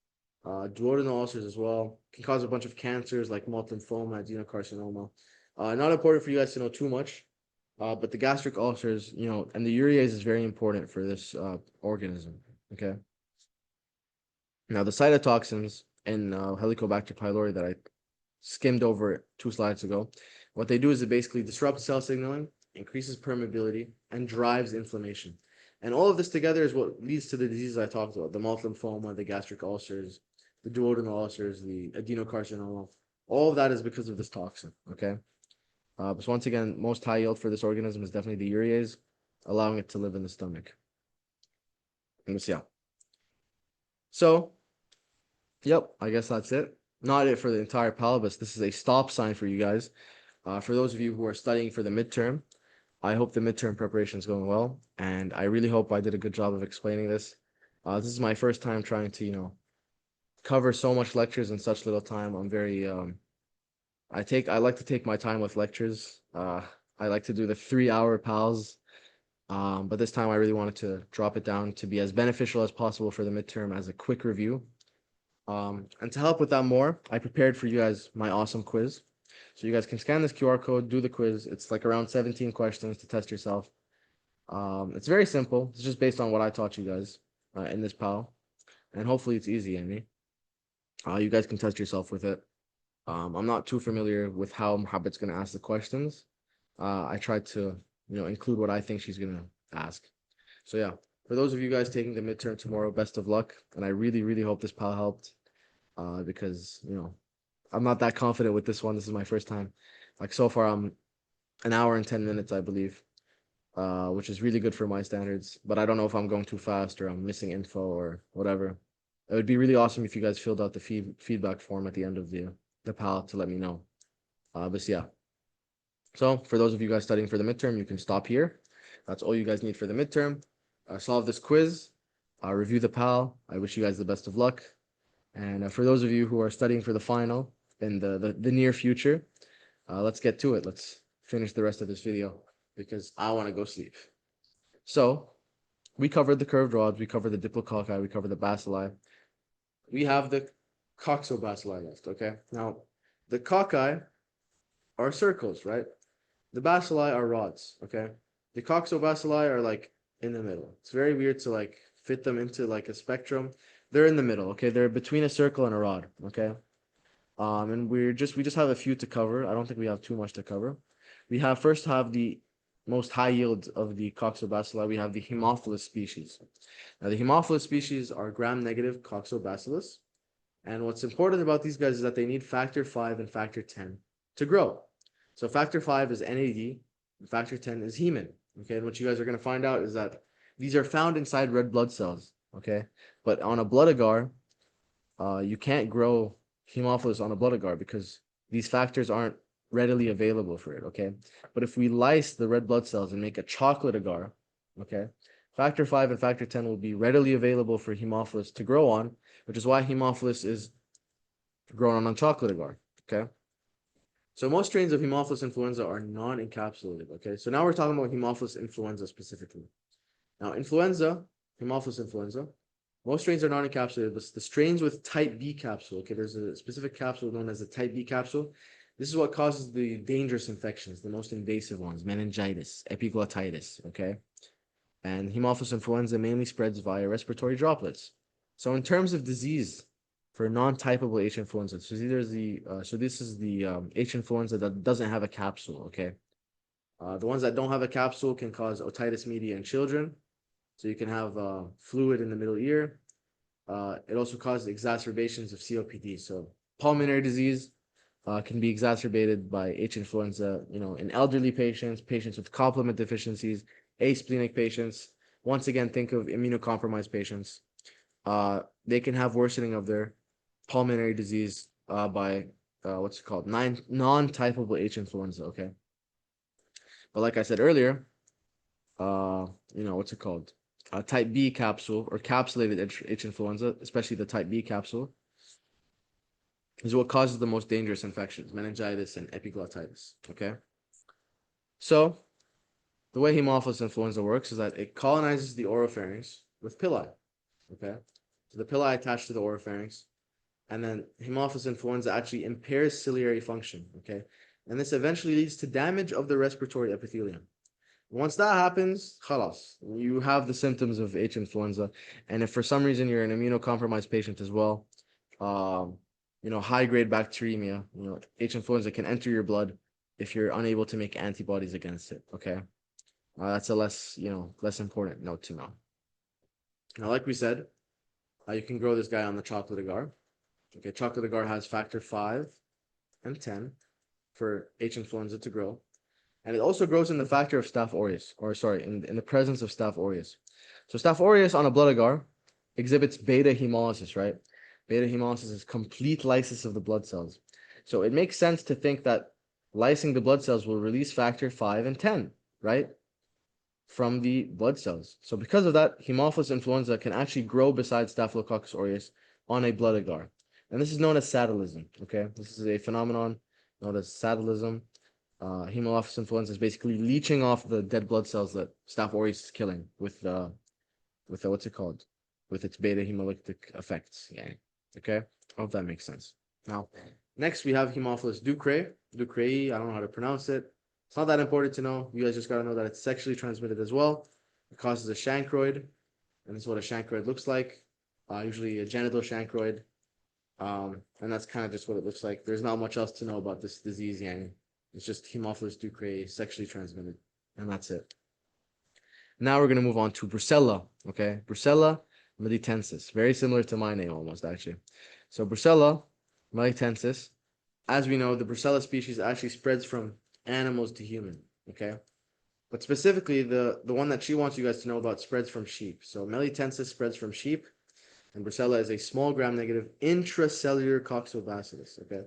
duodenal ulcers as well. Can cause a bunch of cancers like multiple lymphoma, adenocarcinoma. Not important for you guys to know too much, but the gastric ulcers, and the urease is very important for this organism. Okay. Now the cytotoxins in Helicobacter pylori that I skimmed over 2 slides ago, what they do is it basically disrupts cell signaling, increases permeability, and drives inflammation. And all of this together is what leads to the diseases I talked about: the multiple lymphoma, the gastric ulcers, the duodenal ulcers, the adenocarcinoma. All of that is because of this toxin. Okay. But once again, most high yield for this organism is definitely the urease, allowing it to live in the stomach. And yeah. So, yep, I guess that's it. Not it for the entire palabus. This is a stop sign for you guys. For those of you who are studying for the midterm, I hope the midterm preparation is going well, and I really hope I did a good job of explaining this. This is my first time trying to, cover so much lectures in such little time. I'm very I like to take my time with lectures. I like to do the 3-hour pals. But this time I really wanted to drop it down to be as beneficial as possible for the midterm as a quick review. And to help with that more, I prepared for you guys my awesome quiz. So you guys can scan this QR code, do the quiz. It's like around 17 questions to test yourself. It's very simple. It's just based on what I taught you guys in this PAL. And hopefully it's easy, Amy. You guys can test yourself with it. I'm not too familiar with how Mohabbet's going to ask the questions. I tried to, include what I think she's going to ask. So yeah, for those of you guys taking the midterm tomorrow, best of luck. And I really, really hope this PAL helped because, I'm not that confident with this one. This is my first time. Like so far, I'm an hour and 10 minutes, I believe, which is really good for my standards. But I don't know if I'm going too fast or I'm missing info or whatever. It would be really awesome if you guys filled out the feedback form at the end of the PAL to let me know. But yeah. So for those of you guys studying for the midterm, you can stop here. That's all you guys need for the midterm. Solve this quiz, review the PAL. I wish you guys the best of luck. And for those of you who are studying for the final in the near future, let's get to it. Let's finish the rest of this video because I want to go sleep. So we covered the curved rods, we covered the diplococci, we covered the bacilli. We have the coccobacilli left, okay? Now, the cocci are circles, right? The bacilli are rods, okay? The coccobacilli are like in the middle. It's very weird to like fit them into like a spectrum. They're in the middle, okay? They're between a circle and a rod, okay? And we just have a few to cover. I don't think we have too much to cover. We first have the most high yield of the coccobacilli. We have the Haemophilus species. Now, the Haemophilus species are gram-negative Coccobacillus. And what's important about these guys is that they need factor 5 and factor 10 to grow. So factor 5 is NAD, and factor 10 is hemin. Okay, and what you guys are going to find out is that these are found inside red blood cells. Okay, but on a blood agar, you can't grow Haemophilus on a blood agar because these factors aren't readily available for it. Okay, but if we lyse the red blood cells and make a chocolate agar, okay, factor 5 and factor 10 will be readily available for Haemophilus to grow on, which is why Haemophilus is grown on chocolate agar. Okay. So most strains of Haemophilus influenza are non-encapsulated, okay? So now we're talking about Haemophilus influenza specifically. Now, Haemophilus influenza, most strains are non-encapsulated, but the strains with type B capsule, okay, there's a specific capsule known as the type B capsule. This is what causes the dangerous infections, the most invasive ones: meningitis, epiglottitis, okay? And Haemophilus influenza mainly spreads via respiratory droplets. So in terms of disease, for non-typable H influenza, so this is the H influenza that doesn't have a capsule, okay? The ones that don't have a capsule can cause otitis media in children. So you can have fluid in the middle ear. It also causes exacerbations of COPD. So pulmonary disease can be exacerbated by H influenza, in elderly patients, patients with complement deficiencies, asplenic patients. Once again, think of immunocompromised patients. They can have worsening of their pulmonary disease by what's it called? Non-typable H influenza, okay? But like I said earlier, what's it called? Type B capsule or capsulated H influenza, especially the type B capsule, is what causes the most dangerous infections, meningitis and epiglottitis, okay? So the way Haemophilus influenza works is that it colonizes the oropharynx with villi, okay? So the villi attach to the oropharynx. And then Haemophilus influenza actually impairs ciliary function, okay? And this eventually leads to damage of the respiratory epithelium. Once that happens, khalas, you have the symptoms of H influenza. And if for some reason you're an immunocompromised patient as well, high-grade bacteremia, H influenza can enter your blood if you're unable to make antibodies against it, okay? That's a less important note to know. Now, like we said, you can grow this guy on the chocolate agar. Okay, chocolate agar has factor 5 and 10 for H influenza to grow. And it also grows in the factor of Staph aureus, in the presence of Staph aureus. So Staph aureus on a blood agar exhibits beta hemolysis, right? Beta hemolysis is complete lysis of the blood cells. So it makes sense to think that lysing the blood cells will release factor 5 and 10, right? From the blood cells. So because of that, Haemophilus influenza can actually grow beside Staphylococcus aureus on a blood agar. And this is known as saddleism, okay? This is a phenomenon known as saddleism. Haemophilus influenza is basically leaching off the dead blood cells that Staph aureus is killing with what's it called? With its beta hemolytic effects. Yeah. Okay? I hope that makes sense. Now, next we have Haemophilus ducreyi. I don't know how to pronounce it. It's not that important to know. You guys just got to know that it's sexually transmitted as well. It causes a chancroid, and this is what a chancroid looks like. Usually a genital chancroid. And that's kind of just what it looks like. There's not much else to know about this disease, Yang. It's just Haemophilus ducreyi, sexually transmitted, and that's it. Now we're going to move on to Brucella, okay? Brucella melitensis, very similar to my name almost, actually. So Brucella melitensis, as we know, the Brucella species actually spreads from animals to human, okay? But specifically, the one that she wants you guys to know about spreads from sheep. So melitensis spreads from sheep, and Brucella is a small gram-negative intracellular Coccobacillus, okay?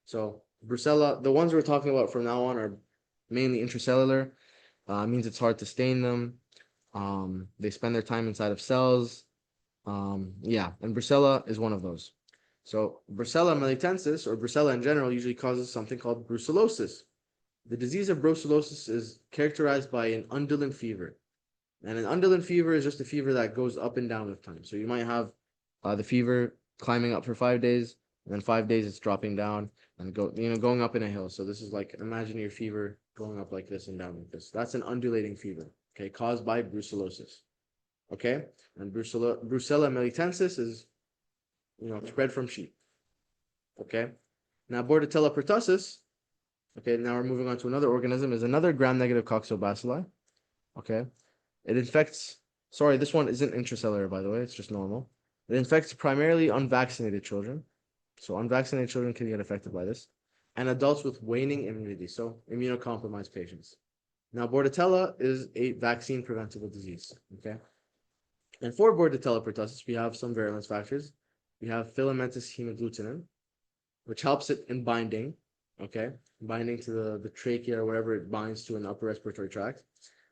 So Brucella, the ones we're talking about from now on are mainly intracellular. Means it's hard to stain them. They spend their time inside of cells. And Brucella is one of those. So Brucella melitensis, or Brucella in general, usually causes something called brucellosis. The disease of brucellosis is characterized by an undulant fever. And an undulant fever is just a fever that goes up and down with time. So you might have the fever climbing up for 5 days, and then 5 days it's dropping down and going up in a hill. So this is like, imagine your fever going up like this and down like this. That's an undulating fever, okay, caused by brucellosis. Okay, and Brucella melitensis is, spread from sheep. Okay, now Bordetella pertussis. Okay, now we're moving on to another organism. Is another gram-negative Coccobacilli. Okay, it infects. Sorry, this one isn't intracellular, by the way. It's just normal. It infects primarily unvaccinated children. So unvaccinated children can get affected by this, and adults with waning immunity. So immunocompromised patients. Now, Bordetella is a vaccine preventable disease. Okay. And for Bordetella pertussis, we have some virulence factors. We have filamentous hemagglutinin, which helps it in binding, okay? Binding to the trachea or whatever it binds to in the upper respiratory tract.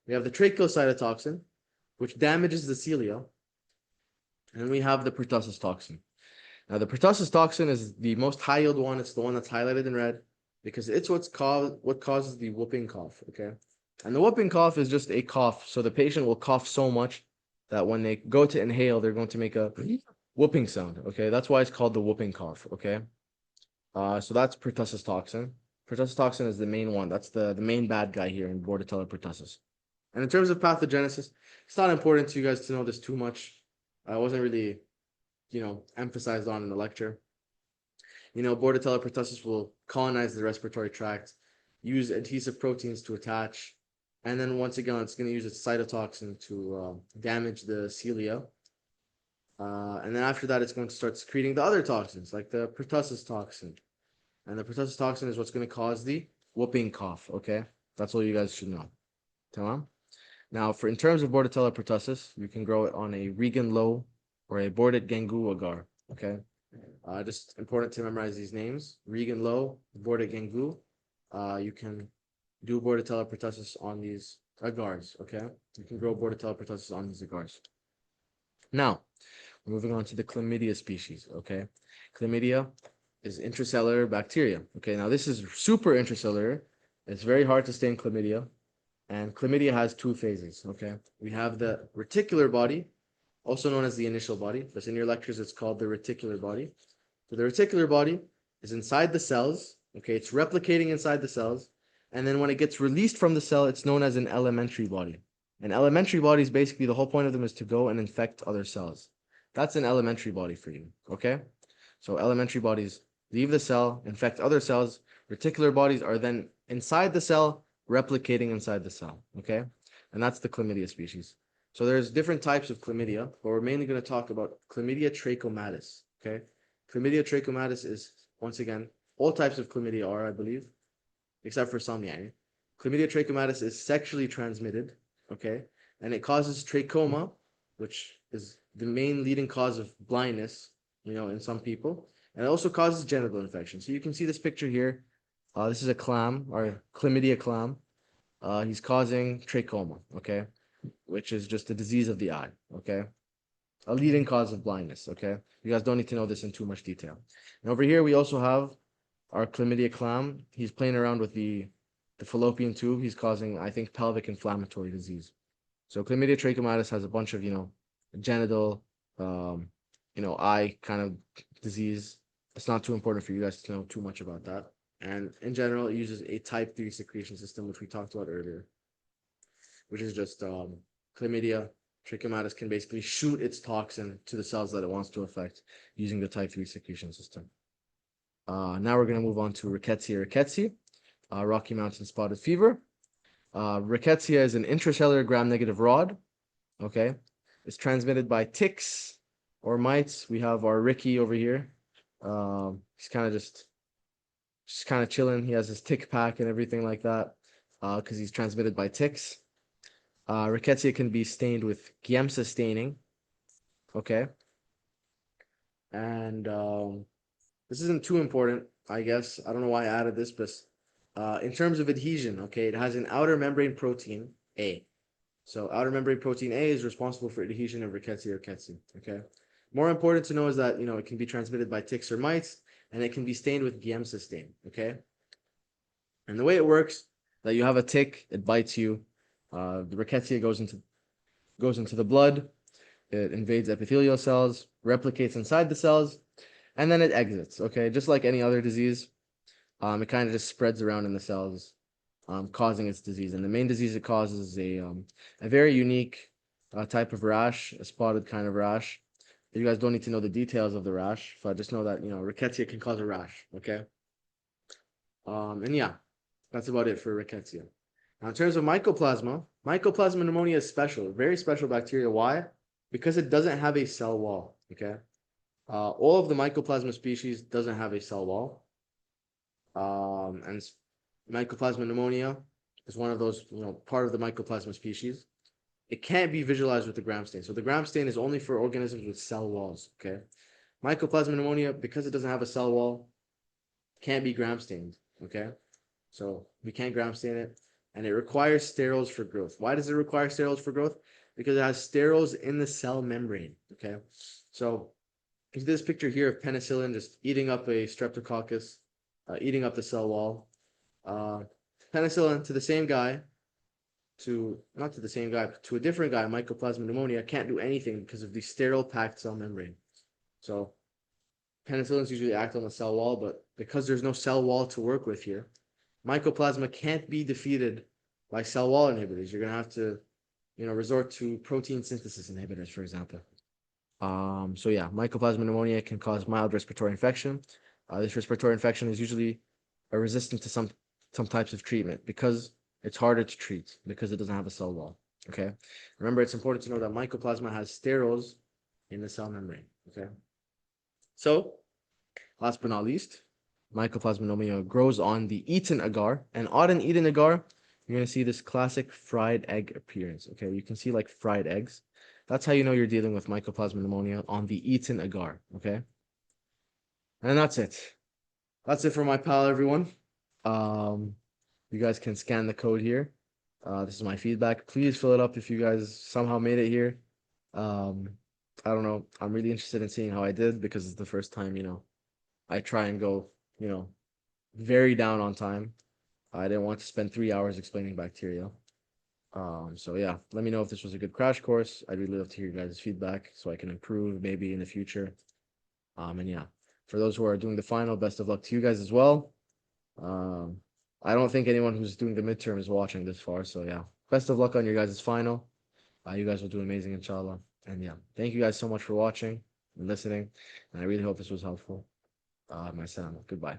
We have the tracheal cytotoxin, which damages the cilia. And we have the pertussis toxin. Now, the pertussis toxin is the most high-yield one. It's the one that's highlighted in red because it's what causes the whooping cough, okay? And the whooping cough is just a cough. So the patient will cough so much that when they go to inhale, they're going to make a whooping sound, okay? That's why it's called the whooping cough, okay? So that's pertussis toxin. Pertussis toxin is the main one. That's the main bad guy here in Bordetella pertussis. And in terms of pathogenesis, it's not important to you guys to know this too much. I wasn't really, emphasized on in the lecture. Bordetella pertussis will colonize the respiratory tract, use adhesive proteins to attach, and then once again, it's going to use its cytotoxin to damage the cilia. And then after that, it's going to start secreting the other toxins, like the pertussis toxin. And the pertussis toxin is what's going to cause the whooping cough, okay? That's all you guys should know. Tamam? Now, in terms of Bordetella pertussis, you can grow it on a Regan low or a Bordet gangu agar, okay? Just important to memorize these names. Regan low, Bordet gangu. You can do Bordetella pertussis on these agars, okay? You can grow Bordetella pertussis on these agars. Now, we're moving on to the chlamydia species, okay? Chlamydia is intracellular bacteria, okay? Now, this is super intracellular. It's very hard to stain chlamydia. And chlamydia has two phases, okay? We have the reticular body, also known as the initial body. But in your lectures, it's called the reticular body. So the reticular body is inside the cells. Okay, it's replicating inside the cells. And then when it gets released from the cell, it's known as an elementary body. An elementary body is basically the whole point of them is to go and infect other cells. That's an elementary body for you. Okay, so elementary bodies leave the cell, infect other cells. Reticular bodies are then inside the cell, replicating inside the cell. Okay, and that's the chlamydia species. So there's different types of chlamydia, but we're mainly going to talk about chlamydia trachomatis. Okay, chlamydia trachomatis is, once again, all types of chlamydia are, I believe, except for some, yeah. Chlamydia trachomatis is sexually transmitted, okay, and it causes trachoma, which is the main leading cause of blindness, in some people, and it also causes genital infection. So you can see this picture here. This is a clam, or chlamydia clam. He's causing trachoma, okay, which is just a disease of the eye, okay, a leading cause of blindness, okay. You guys don't need to know this in too much detail. And over here we also have our chlamydia clam. He's playing around with the fallopian tube. He's causing, I think, pelvic inflammatory disease. So chlamydia trachomatis has a bunch of, genital, eye kind of disease. It's not too important for you guys to know too much about that. And in general, it uses a type 3 secretion system, which we talked about earlier, which is just chlamydia trachomatis can basically shoot its toxin to the cells that it wants to affect using the type 3 secretion system. Now we're going to move on to Rickettsia rickettsii, Rocky Mountain spotted fever. Rickettsia is an intracellular gram-negative rod. Okay, it's transmitted by ticks or mites. We have our Ricky over here. He's kind of just kind of chilling. He has his tick pack and everything like that because he's transmitted by ticks. Rickettsia can be stained with Giemsa staining. Okay, and this isn't too important, I guess. I don't know why I added this, but in terms of adhesion, okay, it has an outer membrane protein, A. So outer membrane protein A is responsible for adhesion of Rickettsia rickettsii, okay? More important to know is that, it can be transmitted by ticks or mites, and it can be stained with Giemsa stain, okay? And the way it works, that you have a tick, it bites you, the Rickettsia goes into the blood, it invades epithelial cells, replicates inside the cells, and then it exits, okay? Just like any other disease, it kind of just spreads around in the cells, causing its disease. And the main disease it causes is a very unique type of rash, a spotted kind of rash. You guys don't need to know the details of the rash, but just know that, Rickettsia can cause a rash, okay? And yeah, that's about it for Rickettsia. Now, in terms of mycoplasma pneumonia is special, very special bacteria. Why? Because it doesn't have a cell wall, okay? All of the mycoplasma species doesn't have a cell wall. And Mycoplasma pneumonia is one of those, part of the mycoplasma species. It can't be visualized with the gram stain. So the gram stain is only for organisms with cell walls, okay? Mycoplasma pneumonia, because it doesn't have a cell wall, can't be gram stained, okay? So we can't gram stain it, and it requires sterols for growth. Why does it require sterols for growth? Because it has sterols in the cell membrane, okay? So this picture here of penicillin just eating up a Streptococcus, eating up the cell wall. Penicillin to the same guy, not to the same guy, but to a different guy, Mycoplasma pneumonia, can't do anything because of the sterile packed cell membrane. So penicillins usually act on the cell wall, but because there's no cell wall to work with here, Mycoplasma can't be defeated by cell wall inhibitors. You're going to have to, resort to protein synthesis inhibitors, for example. So yeah, Mycoplasma pneumonia can cause mild respiratory infection. This respiratory infection is usually resistant to some types of treatment because it's harder to treat because it doesn't have a cell wall. Okay. Remember, it's important to know that mycoplasma has sterols in the cell membrane. Okay. So, last but not least, Mycoplasma pneumonia grows on the eaten agar, and on an eaten agar, you're gonna see this classic fried egg appearance. Okay, you can see like fried eggs. That's how you know you're dealing with Mycoplasma pneumonia on the eaten agar. Okay, and that's it. That's it for my pal, everyone. You guys can scan the code here. This is my feedback. Please fill it up if you guys somehow made it here. I don't know. I'm really interested in seeing how I did because it's the first time, I try and go, very down on time. I didn't want to spend 3 hours explaining bacteria. So yeah, let me know if this was a good crash course. I'd really love to hear you guys' feedback so I can improve maybe in the future. And yeah, For those who are doing the final, best of luck to you guys as well. Um, I don't think anyone who's doing the midterm is watching this far, so yeah, best of luck on your guys' final. You guys will do amazing, inshallah. And yeah, thank you guys so much for watching and listening. And I really hope this was helpful. My salam. Goodbye.